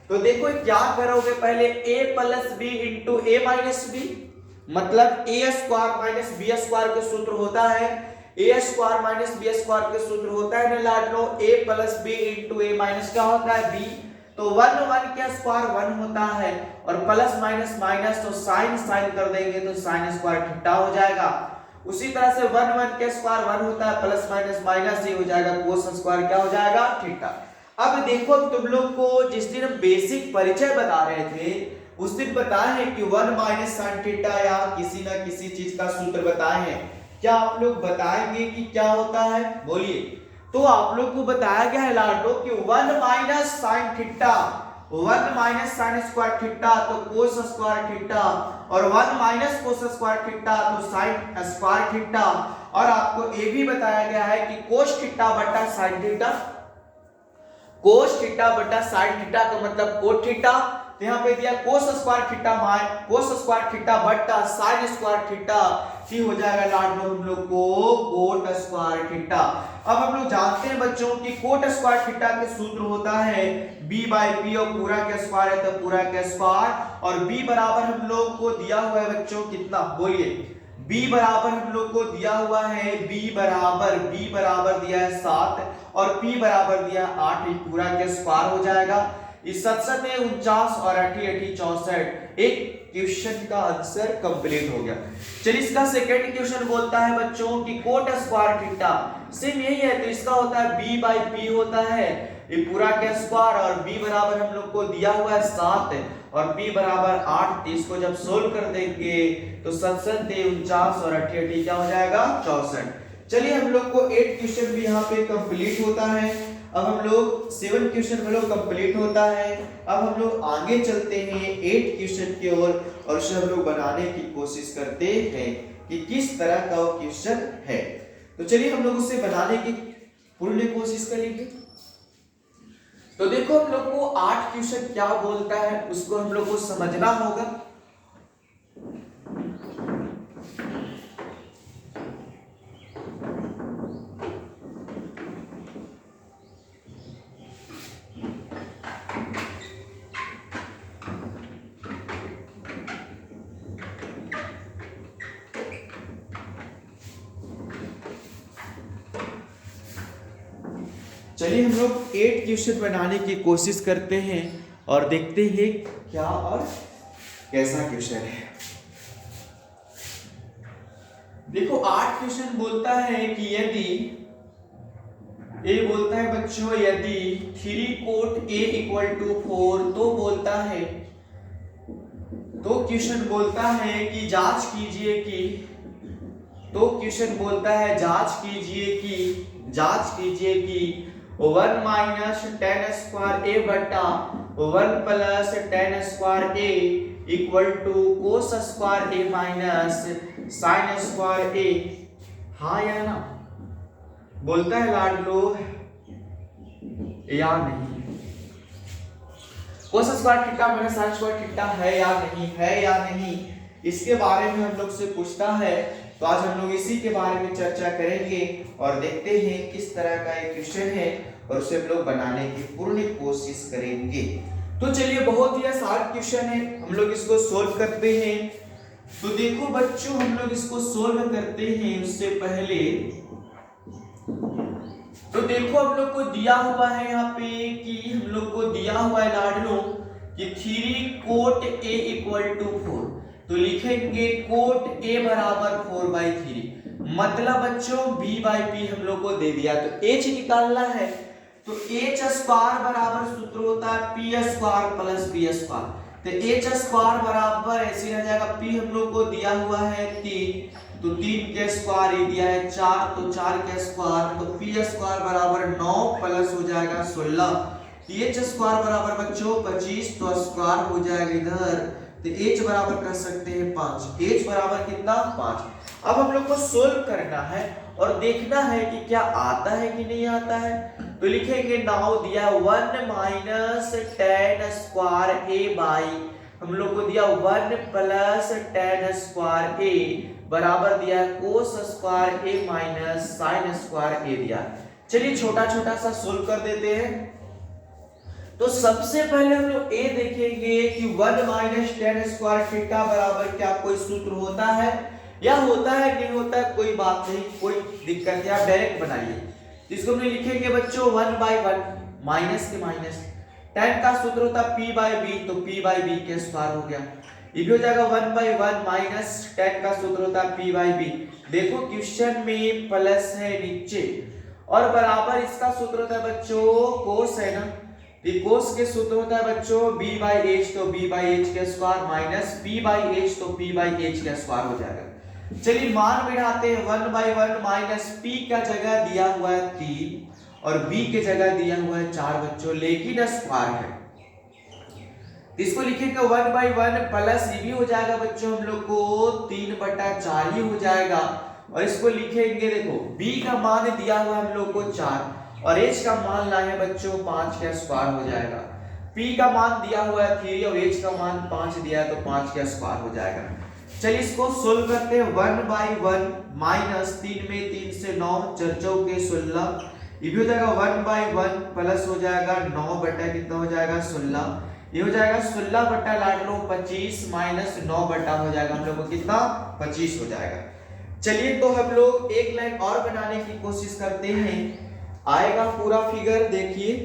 Speaker 1: तो देखो क्या करोगे, पहले a plus B into A minus B, मतलब A square minus B square का सूत्र होता है, A square minus B square का सूत्र होता है ना लाडलो, a plus B into A minus क्या होता है b। तो 1 1 का स्क्वायर 1 होता है, और प्लस माइनस माइनस तो साइन साइन कर देंगे तो साइन स्क्वायर थीटा हो जाएगा। उसी तरह से 1 1 का स्क्वायर 1 होता है, प्लस माइनस माइनस ये हो जाएगा कोस स्क्वायर क्या हो जाएगा थीटा। अब देखो तुम लोग को जिस दिन हम बेसिक परिचय बता रहे थे उस दिन बताए हैं कि 1 माइनस साइन थीटा या किसी ना किसी चीज का सूत्र बताए हैं। क्या आप लोग बताएंगे कि क्या होता है? बोलिए। तो आप लोग को बताया गया है लाडो कि 1 minus sine theta, 1 minus sine square theta तो कोस स्क्वायर थीटा, और 1 माइनस कोस स्क्वायर थीटा तो साइन स्क्वायर थीटा। और आपको ये भी बताया गया है कि कोस थीटा बटा साइन थीटा, कोस थीटा बटा साइन थीटा का मतलब कोट थीटा। तो यहाँ पे दिया कोस स्क्वायर थीटा माइन कोस स्क्वायर थीटा बटा साइन स्क्वायर थीटा, फिर हो जाएगा लाडो हम लोग को कोट स्क्वायर थीटा। अब हम लोग जानते हैं बच्चों कि कोट स्क्वायर थीटा के सूत्र होता है b बाई पी, और पूरा का स्क्वायर है तो पूरा का स्क्वायर, और b बराबर हम लोग को दिया हुआ है बच्चों कितना? बोलिए। b बराबर हम लोग को दिया हुआ है b बराबर दिया है 7 और p बराबर दिया 8, ये पूरा का स्क्वायर हो जाएगा। इस 7 में 49 और 8 64, एक क्वेश्चन का आंसर कंप्लीट हो गया। चलिए इसका सेकंड क्वेश्चन बोलता है बच्चों कि कोट स्क्वायर थीटा सेम यही है, तो इसका होता है b बाई पी होता है ये पूरा का स्क्वायर, और b बराबर हम लोग को दिया हुआ है 7 और p बराबर 8। इसको जब सोल्व कर देंगे तो 7 49 और 8 क्या हो जाएगा 64। चलिए हम लोग को 8 क्वेश्चन भी यहाँ पे कंप्लीट होता है। अब हम लोग 7 क्वेश्चन हम लोग कंप्लीट होता है। अब हम लोग आगे चलते हैं 8 क्वेश्चन की ओर, और उसे हम लोग बनाने की कोशिश करते हैं कि किस तरह का क्वेश्चन है। तो चलिए हम लोग उसे बनाने की पूरी कोशिश करेंगे। तो देखो हम लोग को 8 क्वेश्चन क्या बोलता है उसको हम लोग को समझना होगा। चलिए हम लोग 8 क्वेश्चन बनाने की कोशिश करते हैं और देखते हैं क्या और कैसा क्वेश्चन है। देखो 8 क्वेश्चन बोलता है कि यदि ए बोलता है बच्चों यदि 3 कोट ए इक्वल टू 4, तो बोलता है तो क्वेश्चन बोलता है कि जांच कीजिए कि तो क्वेश्चन बोलता है जांच कीजिए कि 1 माइनस टेन स्क्वायर ए बटा 1 plus ten square A equal to cos square A minus sine square A. हाँ या ना? बोलता है लाडलो या नहीं। Cos square theta minus sine square theta है या नहीं, इसके बारे में हम लोग से पूछता है। तो आज हम लोग इसी के बारे में चर्चा करेंगे और देखते हैं किस तरह का एक क्वेश्चन है और उसे हम लोग बनाने की पूर्ण कोशिश करेंगे। तो चलिए बहुत ही आसान क्वेश्चन है, हम लोग इसको सोल्व करते हैं। तो देखो बच्चों हम लोग इसको सोल्व करते हैं उससे पहले तो देखो हम लोग को दिया हुआ है यहाँ पे कि हम लोग को दिया हुआ है लाडलो कि 3 कोट ए इक्वल टू 4, तो लिखेंगे कोट ए बराबर 4/3, मतलब बच्चों b बाई पी हम लोग को दे दिया। तो h निकालना है तो h स्क्वायर बराबर सूत्र होता है P square plus B square. तो h स्क्वायर बराबर ऐसे रह जाएगा, p हम लोग को दिया हुआ है 3, तो 3 के स्क्वायर ही दिया है 4, तो 4 के स्क्वायर, तो पी स्क्वायर बराबर 9 प्लस हो जाएगा 16, तो एच स्क्वायर बराबर बच्चों 25, तो स्क्वायर हो जाएगा इधर, तो एच बराबर कर सकते हैं 5। एच बराबर कितना 5। अब हम लोग को सोल्व करना है और देखना है कि क्या आता है कि नहीं आता है। तो लिखेंगे नाउ दिया 1 minus ten square A by, हम लोग को दिया 1 प्लस टेन स्क्वायर ए बराबर दिया कोस square A minus sine square ए दिया। चलिए छोटा छोटा सा सोल्व कर देते हैं। तो सबसे पहले हम लोग ए देखेंगे कि 1 माइनस टेन स्क्वायर थीटा बराबर क्या कोई सूत्र होता है या होता है नहीं होता है, कोई बात नहीं, कोई दिक्कत है, आप डायरेक्ट बनाइए। इसको हम लिखेंगे बच्चों 1/1 माइनस के माइनस, टेन का सूत्र होता है p बाई बी, तो p बाई बी के स्क्वायर हो गया। ये भी हो जाएगा 1/1 माइनस टेन का सूत्र होता है p बाई बी। देखो क्वेश्चन में प्लस है नीचे और बराबर इसका सूत्र होता है बच्चों कोस है ना, कोस के सूत्र होता है बच्चों b बाई एच, तो b बाई एच के square minus p by H, तो p बाई एच के स्क्वायर हो जाएगा। चलिए मान बिठाते हैं 1/1 माइनस p का जगह दिया हुआ है 3 और b के जगह दिया हुआ है 4 बच्चों, लेकिन स्क्वायर है। इसको लिखेंगे 1/1 प्लस ये भी हो जाएगा बच्चों हम लोग को 3/4 ही हो जाएगा। और इसको लिखेंगे देखो b का मान दिया हुआ हम लोग को 4 और h का मान लाए हैं बच्चों 5 का स्क्वायर हो जाएगा। p का मान दिया हुआ है 3 और h का मान 5 दिया है, तो 5 का स्क्वायर हो जाएगा। चलिए इसको सोल्व करते हैं। 1/1 माइनस 3 में 3 से 9 चर्चों के 16, ये भी हो जाएगा 1/1 प्लस हो जाएगा 9 बटा कितना हो जाएगा 16, ये हो जाएगा 16 बटा लाड लो 25 माइनस 9 बटा हो जाएगा हम लोग को कितना 25 हो जाएगा। चलिए तो हम लोग एक लाइन और बनाने की कोशिश करते हैं, आएगा पूरा फिगर, देखिए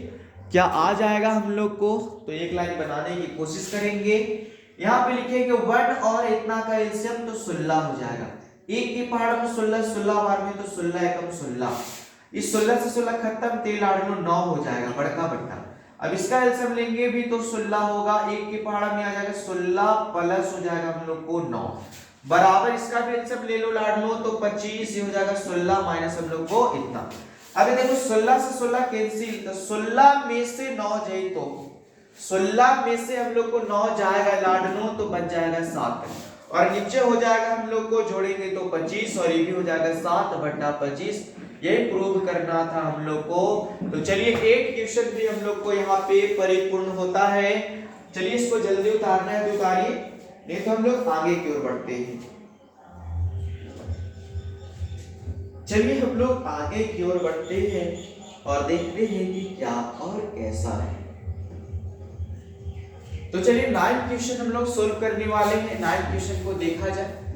Speaker 1: क्या आ जाएगा हम लोग को। तो एक लाइन बनाने की कोशिश करेंगे, यहाँ पे लिखेंगे 1 और इतना का एलसीएम तो 16 हो जाएगा। एक के पहाड़ में 16, 16 बार में तो 16 एकम 16, इस 16 से 16 खत्म, 3 लाड़ में 9 हो जाएगा बड़का बट्टा। अब इसका एलसीएम लेंगे भी तो 16 होगा, एक के पहाड़ में आ जाएगा 16 प्लस हो जाएगा हम लोग को 9 बराबर, इसका भी एलसीएम ले लो लाड़ लो तो 25, ये हो जाएगा 16 माइनस हम लोग को इतना। अभी देखो 16 से 16 कैंसिल, तो 16 में से 9 जाए तो 16 में से हम लोग को 9 जाएगा लाडनो तो बच जाएगा 7 और नीचे हो जाएगा हम लोग को जोड़ेंगे तो 25 और ये भी हो जाएगा 7/25। यही प्रूव करना था हम लोग को। तो चलिए एक क्वेश्चन भी हम लोग को यहाँ पे परिपूर्ण होता है। चलिए इसको जल्दी उतारना है तो उतारिए, नहीं तो हम लोग आगे की ओर बढ़ते हैं। चलिए हम लोग आगे की ओर बढ़ते हैं और देखते हैं कि क्या और कैसा है। तो चलिए 9 क्वेश्चन हम लोग सोल्व करने वाले हैं। 9 क्वेश्चन को देखा जाए।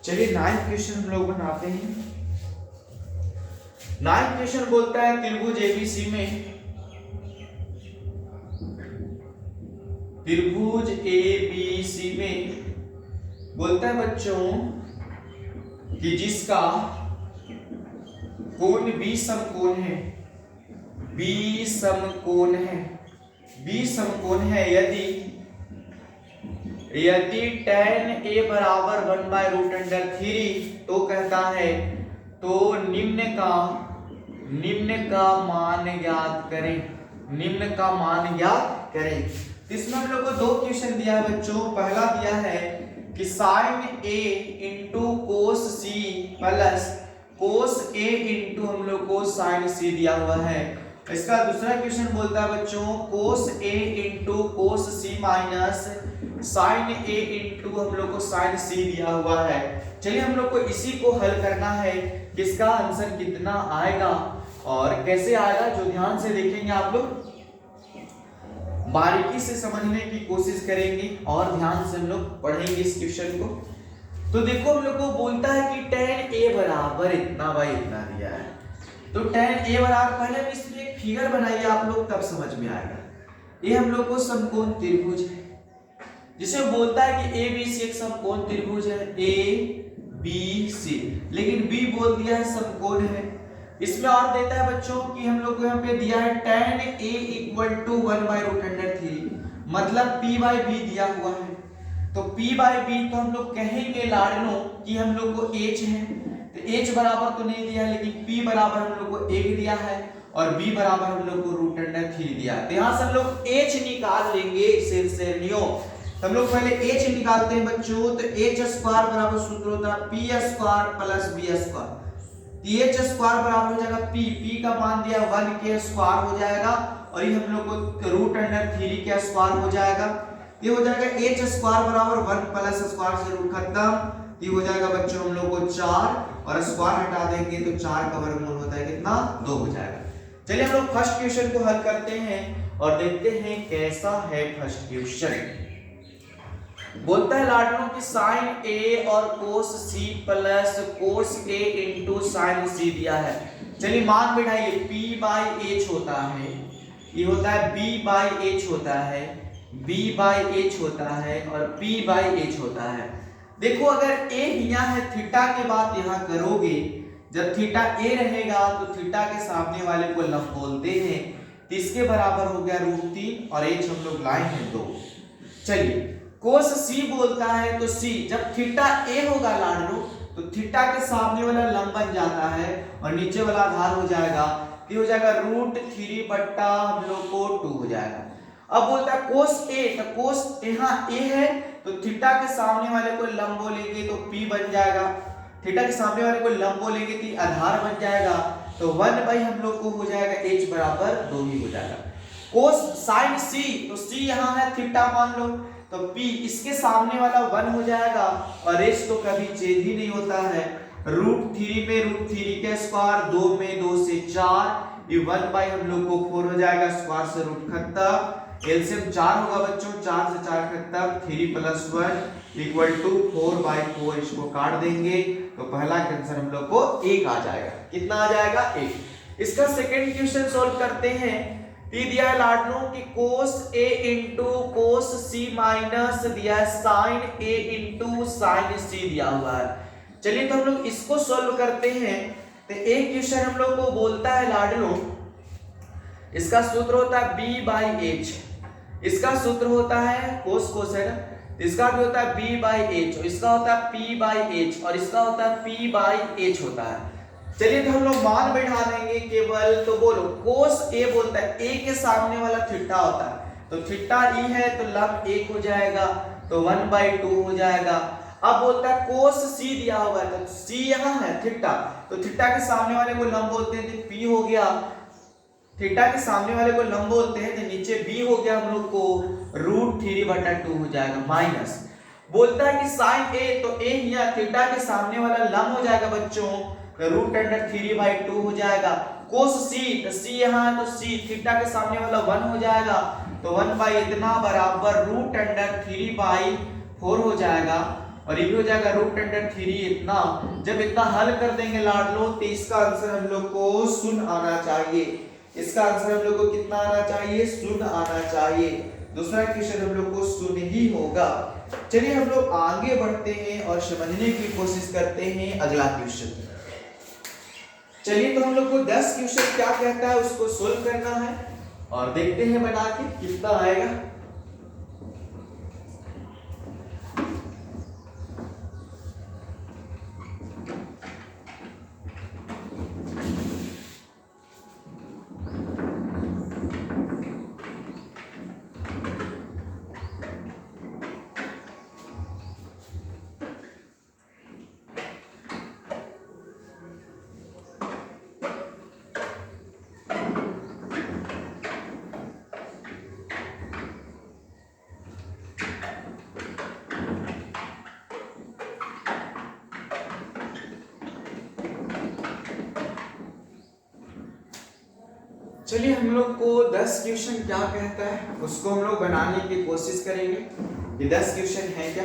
Speaker 1: चलिए 9 क्वेश्चन हम लोग बनाते हैं। 9 क्वेश्चन बोलता है त्रिभुज एबीसी में, त्रिभुज एबीसी में बोलता है बच्चों कि जिसका कोण बी समकोण है, बी समकोण है, बी समकोण है, यदि tan a बराबर 1/√3 तो कहता है तो निम्न का मान ज्ञात करें, निम्न का मान ज्ञात करें। इसमें हम लोग को 2 क्वेश्चन दिया है बच्चों। पहला दिया है कि sin a into cos c plus cos a into हम लोग को sin c दिया हुआ है। इसका दूसरा क्वेश्चन बोलता है बच्चों cos a into cos c minus sin a into हम लोग को sin c दिया हुआ है। चलिए हम लोग को इसी को हल करना है कि इसका आंसर कितना आएगा और कैसे आएगा, जो ध्यान से देखेंगे आप लोग बारीकी से समझने की कोशिश करेंगे और ध्यान से हम लोग पढ़ेंगे इस क्वेश्चन को। तो देखो हम लोग को बोलता है कि tan a बराबर इतना बाई इतना दिया है। तो tan a बराबर, पहले हम इसमें एक फिगर बनाइए आप लोग, तब समझ में आएगा। ये हम लोग को समकोण त्रिभुज है, जिसे बोलता है कि ए बी सी एक समकोण त्रिभुज है, ए बी सी, लेकिन बी बोल दिया है समकोण है। इसमें और देता है बच्चों कि हम लोग को यहाँ पे दिया है tan a इक्वल टू 1/√3, मतलब p बाई b दिया हुआ है। तो p बाई b तो हम लोग कहेंगे लाडनो कि हम लोग को h है, तो h बराबर तो नहीं दिया है, लेकिन p बराबर हम लोग को 1 दिया है और b बराबर हम लोग को √3 दिया है। तो यहाँ से हम लोग h निकाल लेंगे श्रेणियों। तो हम लोग पहले h निकालते हैं बच्चों। तो h स्क्वायर बराबर सूत्र होता है p square plus b square. h square बराबर हो जाएगा p का मान दिया 1 के स्क्वायर हो जाएगा, और ये हम लोग को √3 के स्क्वायर हो जाएगा। ये हो जाएगा h स्क्वायर बराबर 1 प्लस स्क्वायर से रूट खत्म। ये हो जाएगा बच्चों हम लोग को 4, और स्क्वायर हटा देंगे तो 4 का वर्गमूल होता है कितना, 2 हो जाएगा। चलिए हम लोग फर्स्ट क्वेश्चन को हल करते हैं और देखते हैं कैसा है फर्स्ट क्वेश्चन। बोलता है लाडनो कि साइन a और कोस c plus cos a into sine c दिया है। चलिए मान बैठाइए, p बाई h होता है, ये होता है b बाई h होता है, b बाई h होता है और p बाई h होता है। देखो अगर a यहाँ है, थीटा के बाद यहाँ करोगे, जब थीटा a रहेगा तो थीटा के सामने वाले को लंब बोलते हैं, तो इसके बराबर हो गया √3 और h हम लोग लाए हैं 2। चलिए कोस c बोलता है, तो c जब थीटा a होगा लाडनो, तो थीटा के सामने वाला लंब बन जाता है और नीचे वाला आधार हो जाएगा, ये हो जाएगा √3 बट्टा हम लोग को 2 हो जाएगा। अब बोलता है कोस a, तो कोस यहाँ a है, तो थीटा के सामने वाले को लंब बोलेंगे तो p बन जाएगा, थीटा के सामने वाले को लंब बोलेंगे तो आधार बन जाएगा, तो 1 बाई हम लोग को हो जाएगा h बराबर 2 ही हो जाएगा। कोस साइन c, तो c यहाँ है थीटा मान लो, तो p इसके सामने वाला 1 हो जाएगा और h तो कभी चेंज ही नहीं होता है, √3 में √3 के स्क्वायर, 2 में 2 से 4, ये 1 बाई हम लोग को 4 हो जाएगा, स्क्वायर से रूट खत्म, एलसीएम 4 होगा बच्चों, 4 से 4 खत्म, 3 प्लस 1 इक्वल टू 4/4, इसको काट देंगे तो पहला आंसर हम लोग को 1 आ जाएगा। कितना आ जाएगा, 1। इसका सेकंड क्वेश्चन सॉल्व करते हैं। दिया है लाडनो कि cos a into cos c minus दिया है sine a into sine c दिया हुआ है। चलिए तो हम लोग इसको सॉल्व करते हैं। तो एक क्वेश्चन हम लोग को बोलता है लाडनो, इसका सूत्र होता है b बाई h, इसका सूत्र होता है कोस कोसेन, इसका भी होता है b बाई h, इसका होता है p बाई h और इसका होता है p बाई h होता है। चलिए तो हम लोग मान बैठा देंगे केवल, तो बोलो कोस a बोलता है a के सामने वाला थीटा होता है, तो थीटा e है तो लंब 1 हो जाएगा, तो 1/2 हो जाएगा। अब बोलता है कोस c दिया हुआ है, तो c यहाँ है थीटा, तो थीटा के सामने वाले को लंब बोलते हैं तो p हो गया, थीटा के सामने वाले को लंब बोलते हैं तो नीचे b हो गया हम लोग को √3/2 हो जाएगा माइनस। बोलता है कि साइन a, तो a यहाँ थीटा के सामने वाला लंब हो जाएगा बच्चों, √3/2 हो जाएगा। कोस c, तो c यहाँ है तो c थीटा के सामने वाला 1 हो जाएगा, तो 1 बाई इतना बराबर √3/4 हो जाएगा, और ये भी हो जाएगा √3 इतना। जब इतना हल कर देंगे लाडलो तो इसका आंसर हम लोग को 0 आना चाहिए, इसका आंसर हम लोग को कितना आना चाहिए, 0 आना चाहिए। दूसरा क्वेश्चन हम लोग को 0 ही होगा। चलिए हम लोग आगे बढ़ते हैं और समझने की कोशिश करते हैं अगला क्वेश्चन। चलिए तो हम लोग को 10 क्वेश्चन क्या कहता है उसको सोल्व करना है और देखते हैं बना के कितना आएगा। चलिए हम लोग को 10 क्वेश्चन क्या कहता है उसको हम लोग बनाने की कोशिश करेंगे। ये 10 क्वेश्चन है क्या,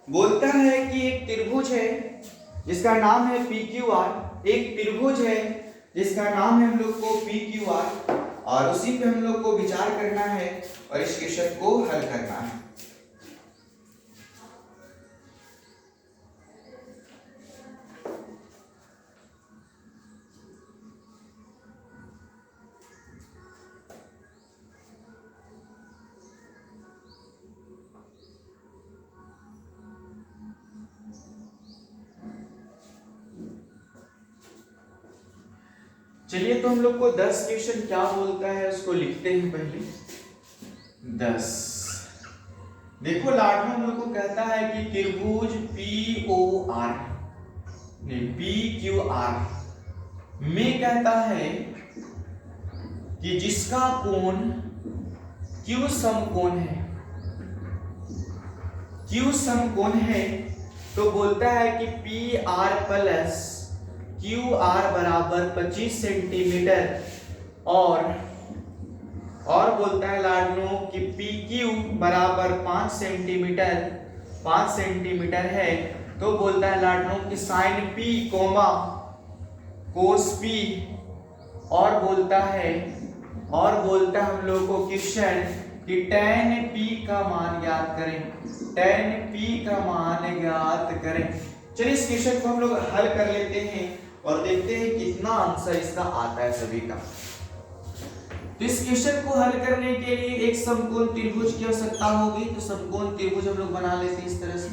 Speaker 1: बोलता है कि एक त्रिभुज है जिसका नाम है PQR, एक त्रिभुज है जिसका नाम है हम लोग को PQR, और उसी पे हम लोग को विचार करना है और इस क्वेश्चन को हल करना है। चलिए तो हम लोग को 10 क्वेश्चन क्या बोलता है उसको लिखते हैं पहले। 10 देखो लाडनो हम लोग को कहता है कि त्रिभुज PQR में कहता है कि जिसका कोण Q समकोण है, Q समकोण है, तो बोलता है कि PR प्लस QR बराबर 25 सेंटीमीटर और बोलता है लाडनो कि PQ बराबर 5 सेंटीमीटर है, तो बोलता है लाडनो कि साइन P कोमा कोस P, और बोलता है हम लोग को क्वेश्चन कि tan P का मान ज्ञात करें। चलिए इस क्वेश्चन को हम लोग हल कर लेते हैं और देखते हैं कितना आंसर इसका आता है सभी का। तो इस क्वेश्चन को हल करने के लिए एक समकोण त्रिभुज की आवश्यकता होगी, तो समकोण त्रिभुज हम लोग बना लेते हैं इस तरह से।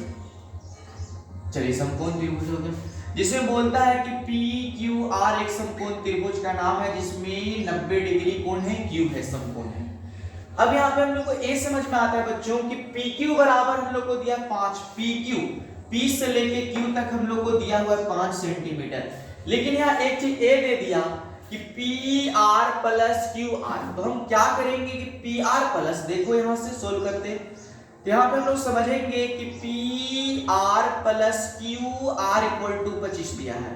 Speaker 1: चलिए समकोण त्रिभुज हो गया, जिसमें बोलता है कि PQR एक समकोण त्रिभुज का नाम है जिसमें 90 डिग्री कोण है, Q है समकोण है। अब यहाँ पे हम लोग को ये समझ में आता है बच्चों कि PQ बराबर हम लोग को दिया 5, P से लेके Q तक हम लोग को दिया हुआ है 5 सेंटीमीटर, लेकिन यहाँ एक चीज ए दे दिया कि PR प्लस QR, तो हम क्या करेंगे कि PR प्लस, देखो यहाँ से सोल्व करते हैं, तो यहाँ पे हम लोग समझेंगे कि PR plus QR equal to 25 दिया है,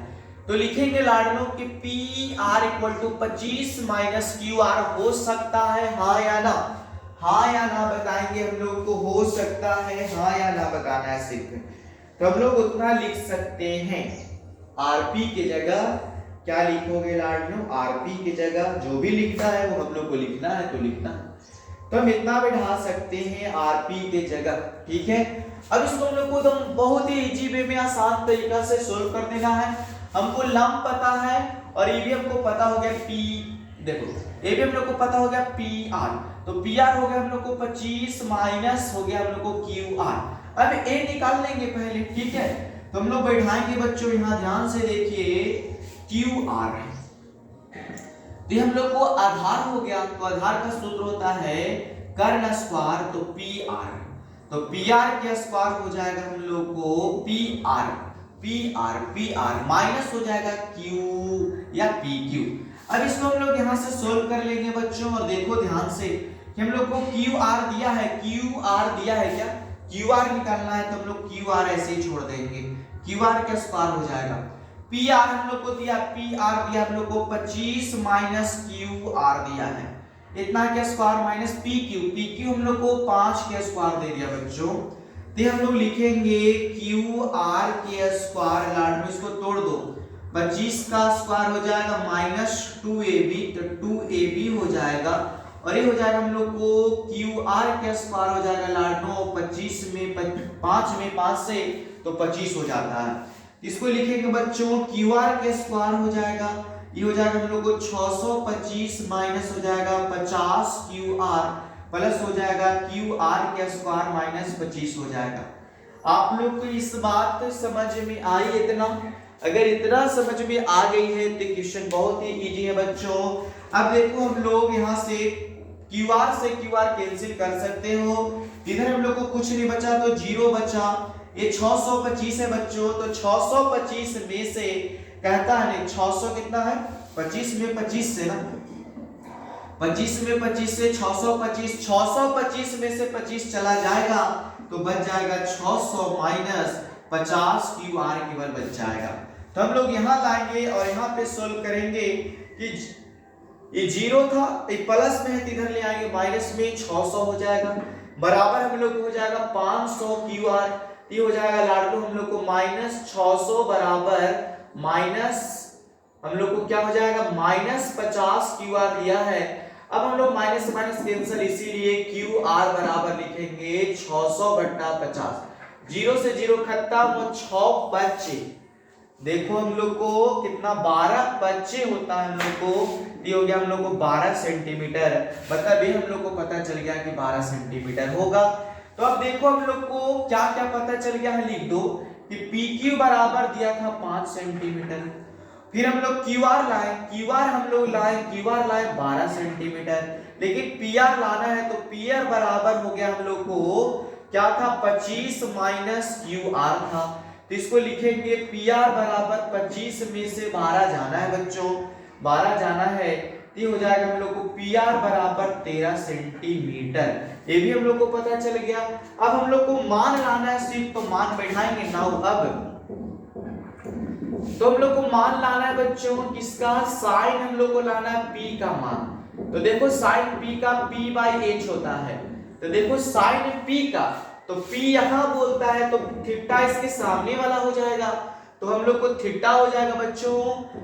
Speaker 1: तो लिखेंगे लाडनो कि PR equal to 25 minus QR हो सकता है हाँ या ना, बताएंगे हम लोग को, हो सकता है हाँ या ना बताना है सिर्फ, तो हम लोग उतना लिख सकते हैं। RP की जगह क्या लिखोगे लाडनो, RP की जगह जो भी लिखना है वो हम लोग को लिखना है, तो हम इतना बैठा सकते हैं RP के जगह, ठीक है। अब इसको हम लोग को एकदम बहुत ही इजी वे में आसान तरीका से सोल्व कर देना है। हमको लंब पता है और ये भी हमको पता हो गया P, देखो ये भी हम लोग को पता हो गया PR, तो PR हो गया हम लोग को 25 माइनस हो गया हम लोग को QR। अब A निकाल लेंगे पहले, ठीक है, तो हम लोग बैठाएंगे बच्चों, यहाँ ध्यान से देखिए QR, तो हम लोग को आधार हो गया, तो आधार का सूत्र होता है कर्ण स्क्वायर, तो PR के स्क्वायर हो जाएगा हम लोग को PR माइनस हो जाएगा Q या PQ। अब इसको हम लोग यहाँ से सोल्व कर लेंगे बच्चों, और देखो ध्यान से कि हम लोग को QR दिया है क्या, QR निकालना है, तो हम लोग QR ऐसे ही छोड़ देंगे, QR का स्क्वायर हो जाएगा। PR हम लोग को दिया, PR दिया हम लोग को 25 माइनस QR दिया है, इतना के स्क्वायर माइनस PQ हम लोग को 5 के स्क्वायर दे दिया बच्चों, तो हम लोग लिखेंगे QR के स्क्वायर, लाडनो इसको तोड़ दो, 25 का स्क्वायर हो जाएगा माइनस 2AB, तो 2AB हो जाएगा, और ये हो जाएगा हम लोग को QR के स्क्वायर हो जाएगा लाडनो 25 में 5 से तो 25 हो जाता है, इसको लिखेंगे बच्चों QR के स्क्वायर हो जाएगा, ये हो जाएगा हम लोग को 625 माइनस हो जाएगा 50 QR प्लस हो जाएगा QR के स्क्वायर माइनस 25 हो जाएगा। आप लोग को इस बात समझ में आई इतना? अगर इतना समझ में आ गई है तो क्वेश्चन बहुत ही इजी है बच्चों। अब देखो हम लोग यहाँ से QR कैंसिल कर सकते हो, इधर हम लोग को कुछ नहीं बचा तो 0 बचा, ये 625 है बच्चों, तो 625 में से कहता है 600 कितना है 25 में 25 से ना, 25 में 25 से 625 में से 25 चला जाएगा तो बच जाएगा 600 माइनस 50 QR केवल बच जाएगा। तो हम लोग यहाँ लाएंगे और यहाँ पे सोल्व करेंगे कि ये 0 था, एक प्लस में है, इधर ले आएंगे माइनस में 600 हो जाएगा, बराबर हम लोग हो जाएगा 500 QR, ये हो जाएगा लाडलो हम लोग को -600 बराबर माइनस, हम लोग को क्या हो जाएगा -50 QR दिया है। अब हम लोग माइनस से माइनस कैंसिल, इसीलिए QR बराबर लिखेंगे 600/50। 0 से 0 खत्म, 6 बच्चे, देखो हम लोग को कितना 12 बच्चे होता है हम लोग को, ये हो गया हम लोग को 12 सेंटीमीटर, मतलब ये हम लोग को पता चल गया कि 12 सेंटीमीटर होगा। तो अब देखो हम लोग को क्या क्या पता चल गया है, लिख दो कि PQ बराबर दिया था 5 सेंटीमीटर, फिर हम लोग QR लाए, QR हम लोग लाए 12 सेंटीमीटर, लेकिन PR लाना है तो PR बराबर हो गया हम लोग को क्या था 25 माइनस QR था, तो इसको लिखेंगे PR बराबर 25 में से 12 जाना है बच्चों, 12 जाना है, ये हो जाएगा हम लोग को PR बराबर 13 सेंटीमीटर, ये भी हम लोग को पता चल गया। अब हम लोग को मान लाना है सिर्फ, तो मान बैठाएंगे नाउ। अब तो हम लोग को मान लाना है बच्चों किसका, साइन हम लोग को लाना है P का मान। तो देखो साइन P का P/H होता है, तो देखो साइन P का, तो P यहां बोलता है तो थीटा इसके सामने वाला हो जाएगा, तो हम लोग को थीटा हो जाएगा बच्चों,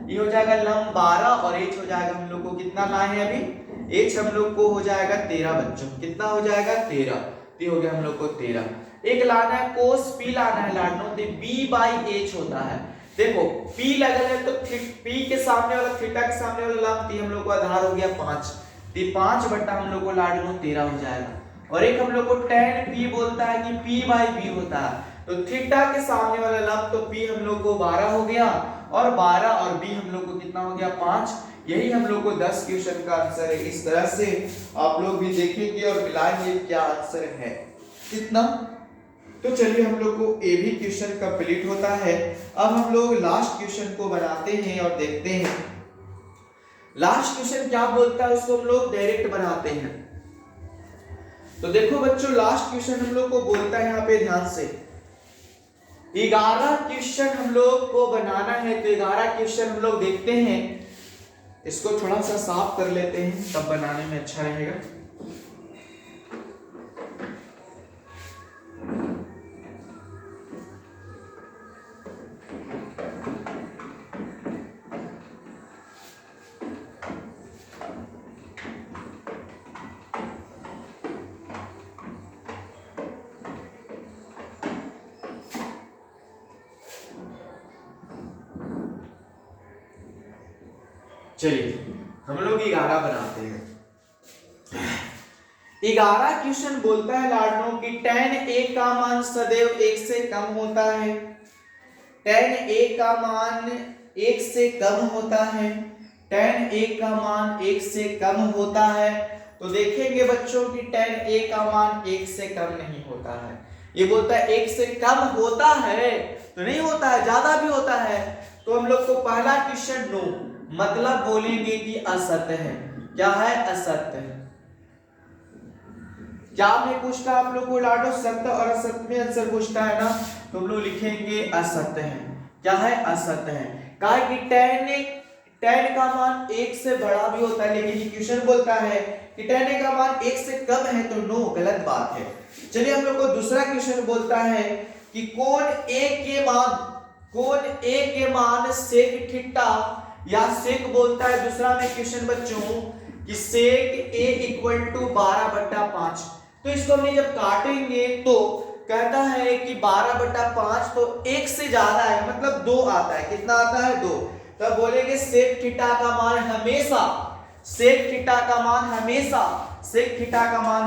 Speaker 1: ये हो जाएगा लंब 12 और H हो जाएगा हम लोग को कितना लाए हैं अभी, H हम लोग को हो जाएगा 13 बच्चों, कितना हो जाएगा 13, ये हो गया हम लोग को 13। एक लाना है कोस P लाना है लाडनो, तो B/H होता है, देखो P लगल है तो P के सामने वाला थीटा के सामने वाला लंब हम लोग को आधार हो गया 5, तो 5 बटा हम लोग को लाडनो 13 हो जाएगा। और एक हम लोग को tan P बोलता है कि P/B होता है, तो थीटा के सामने वाला लंब तो P हम लोग को 12 हो गया, और 12 और B हम लोग को कितना हो गया 5, यही हम लोग को 10 क्वेश्चन का आंसर है। इस तरह से आप लोग भी देखेंगे और मिलाएंगे क्या आंसर है कितना। तो चलिए हम लोग को ए भी क्वेश्चन कंप्लीट होता है। अब हम लोग लास्ट क्वेश्चन को बनाते हैं और देखते हैं लास्ट क्वेश्चन क्या बोलता है, उसको हम लोग डायरेक्ट बनाते हैं। तो देखो बच्चों लास्ट क्वेश्चन हम लोग को बोलता है, यहाँ पे ध्यान से 11 क्वेश्चन हम लोग को बनाना है, तो 11 क्वेश्चन हम लोग देखते हैं, इसको थोड़ा सा साफ कर लेते हैं तब बनाने में अच्छा रहेगा। चलिए हम लोग 11 बनाते हैं। 11 क्वेश्चन बोलता है लाडनो कि tan A का मान सदैव 1 से कम होता है, tan A का मान 1 से कम होता है, tan A का मान 1 से कम होता है। तो देखेंगे बच्चों कि tan A का मान 1 से कम नहीं होता है, ये बोलता है 1 से कम होता है तो नहीं होता है, ज्यादा भी होता है। तो हम लोग को पहला क्वेश्चन नो, मतलब बोलेंगे कि असत्य है। क्या है, असत्य है। क्या आपने पूछता आप लोग को लाडो सत्य और असत्य में आंसर पूछता है ना, तो हम लोग लिखेंगे असत्य है। क्या है, असत्य है। कहा कि tan का मान 1 से बड़ा भी होता है, लेकिन क्वेश्चन बोलता है कि tan का मान 1 से कम है, तो नो, गलत बात है। चलिए हम लोग को दूसरा क्वेश्चन बोलता है कि कोण A के मान sec थीटा या सेक बोलता है दूसरा में क्वेश्चन बच्चों कि सेक A इक्वल टू 12/5। तो इसको हमने जब काटेंगे तो कहता है कि 12/5 तो 1 से ज्यादा है, मतलब 2 आता है। कितना आता है, 2। तब बोलेंगे सेक थीटा का मान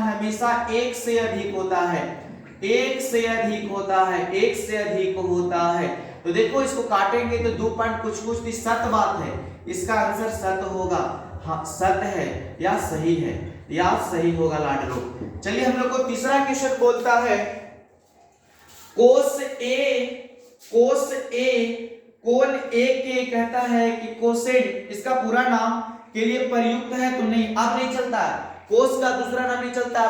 Speaker 1: हमेशा 1 से अधिक होता है, 1 से अधिक होता है। तो देखो इसको काटेंगे तो 2 पॉइंट कुछ थी, सत्य बात है, इसका आंसर सत्य होगा। हाँ, सत्य है या सही है, या सही होगा लाडलो। चलिए हम लोग को तीसरा क्वेश्चन बोलता है कोस ए कोण A के कहता है कि कोसेट इसका पूरा नाम के लिए प्रयुक्त है, तो नहीं, अब नहीं चलता है। कोस का दूसरा नाम नहीं चलता,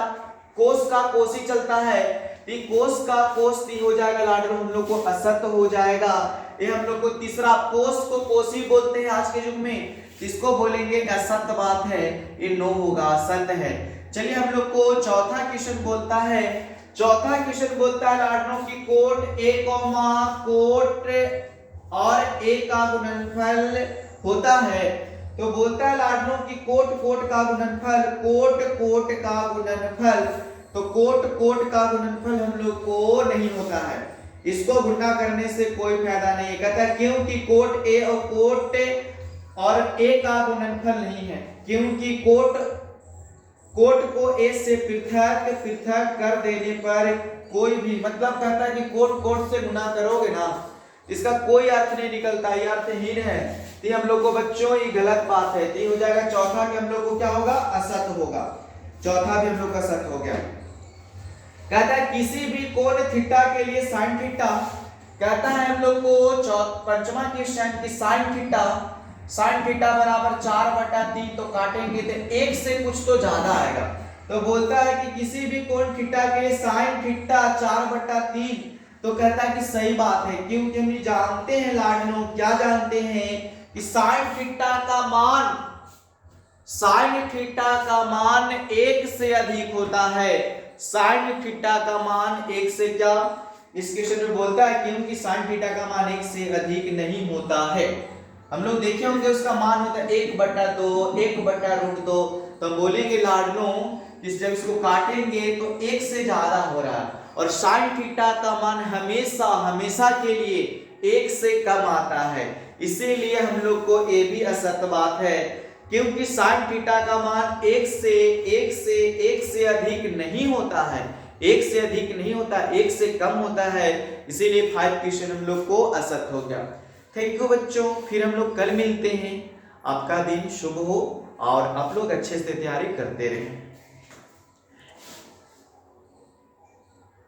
Speaker 1: कोस का कोस ही चलता है। कोस का कोस हो जाएगा लाडलो, हम लोग को असत्य हो जाएगा। ये हम लोग को तीसरा कोस को कोस ही बोलते हैं आज के युग में, इसको बोलेंगे असत्य बात है, ये नो होगा, असत्य है। चलिए हम लोग को चौथा क्वेश्चन बोलता है चौथा क्वेश्चन बोलता है लाडनों की कोट ए कॉमा कोट और ए का गुणनफल होता है। तो बोलता है लाडनों की कोट का गुणनफल, कोट का गुणनफल, तो कोट का गुणनफल हम लोग को नहीं होता है, इसको गुणा करने से कोई फायदा नहीं है। कहता है क्योंकि कोट ए और ए का गुणनफल नहीं है, क्योंकि कोट को ए से पृथक कर देने पर कोई भी, मतलब कहता है कि कोट से गुणा करोगे ना, इसका कोई अर्थ नहीं निकलता, ये अर्थहीन है। तो हम लोग को बच्चों ये गलत बात है, तो हो जाएगा चौथा कि हम लोग को क्या होगा, असत होगा। चौथा भी हम लोग का असत हो गया। कहता है किसी भी कोण थीटा के लिए साइन थीटा, कहता है हम लोग को पंचमा क्वेश्चन की साइन थीटा बराबर 4/3, तो काटेंगे तो 1 से कुछ तो ज्यादा आएगा। तो बोलता है कि किसी भी कोण थीटा के लिए साइन थीटा 4/3, तो कहता है कि सही बात है, क्योंकि हम जानते हैं लाडनों, क्या जानते हैं कि साइन थीटा का मान 1 से अधिक होता है। साइन थीटा का मान 1 से क्या, इस क्वेश्चन में बोलता है क्योंकि साइन थीटा का मान 1 से अधिक नहीं होता है। हम लोग देखे होंगे उसका मान होता है 1/2, 1/√2, तो हम बोलेंगे लाडनों कि जब इसको काटेंगे तो 1 से ज्यादा हो रहा है, और साइन थीटा का मान हमेशा के लिए 1 से कम आता है, इसीलिए हम लोग को ये भी असत बात है, क्योंकि साइन थीटा का मान 1 से अधिक नहीं होता है, 1 से अधिक नहीं होता, 1 से कम होता है, इसीलिए 5 क्वेश्चन हम लोग को असत हो गया। थैंक यू बच्चों, फिर हम लोग कल मिलते हैं। आपका दिन शुभ हो और आप लोग अच्छे से तैयारी करते रहें।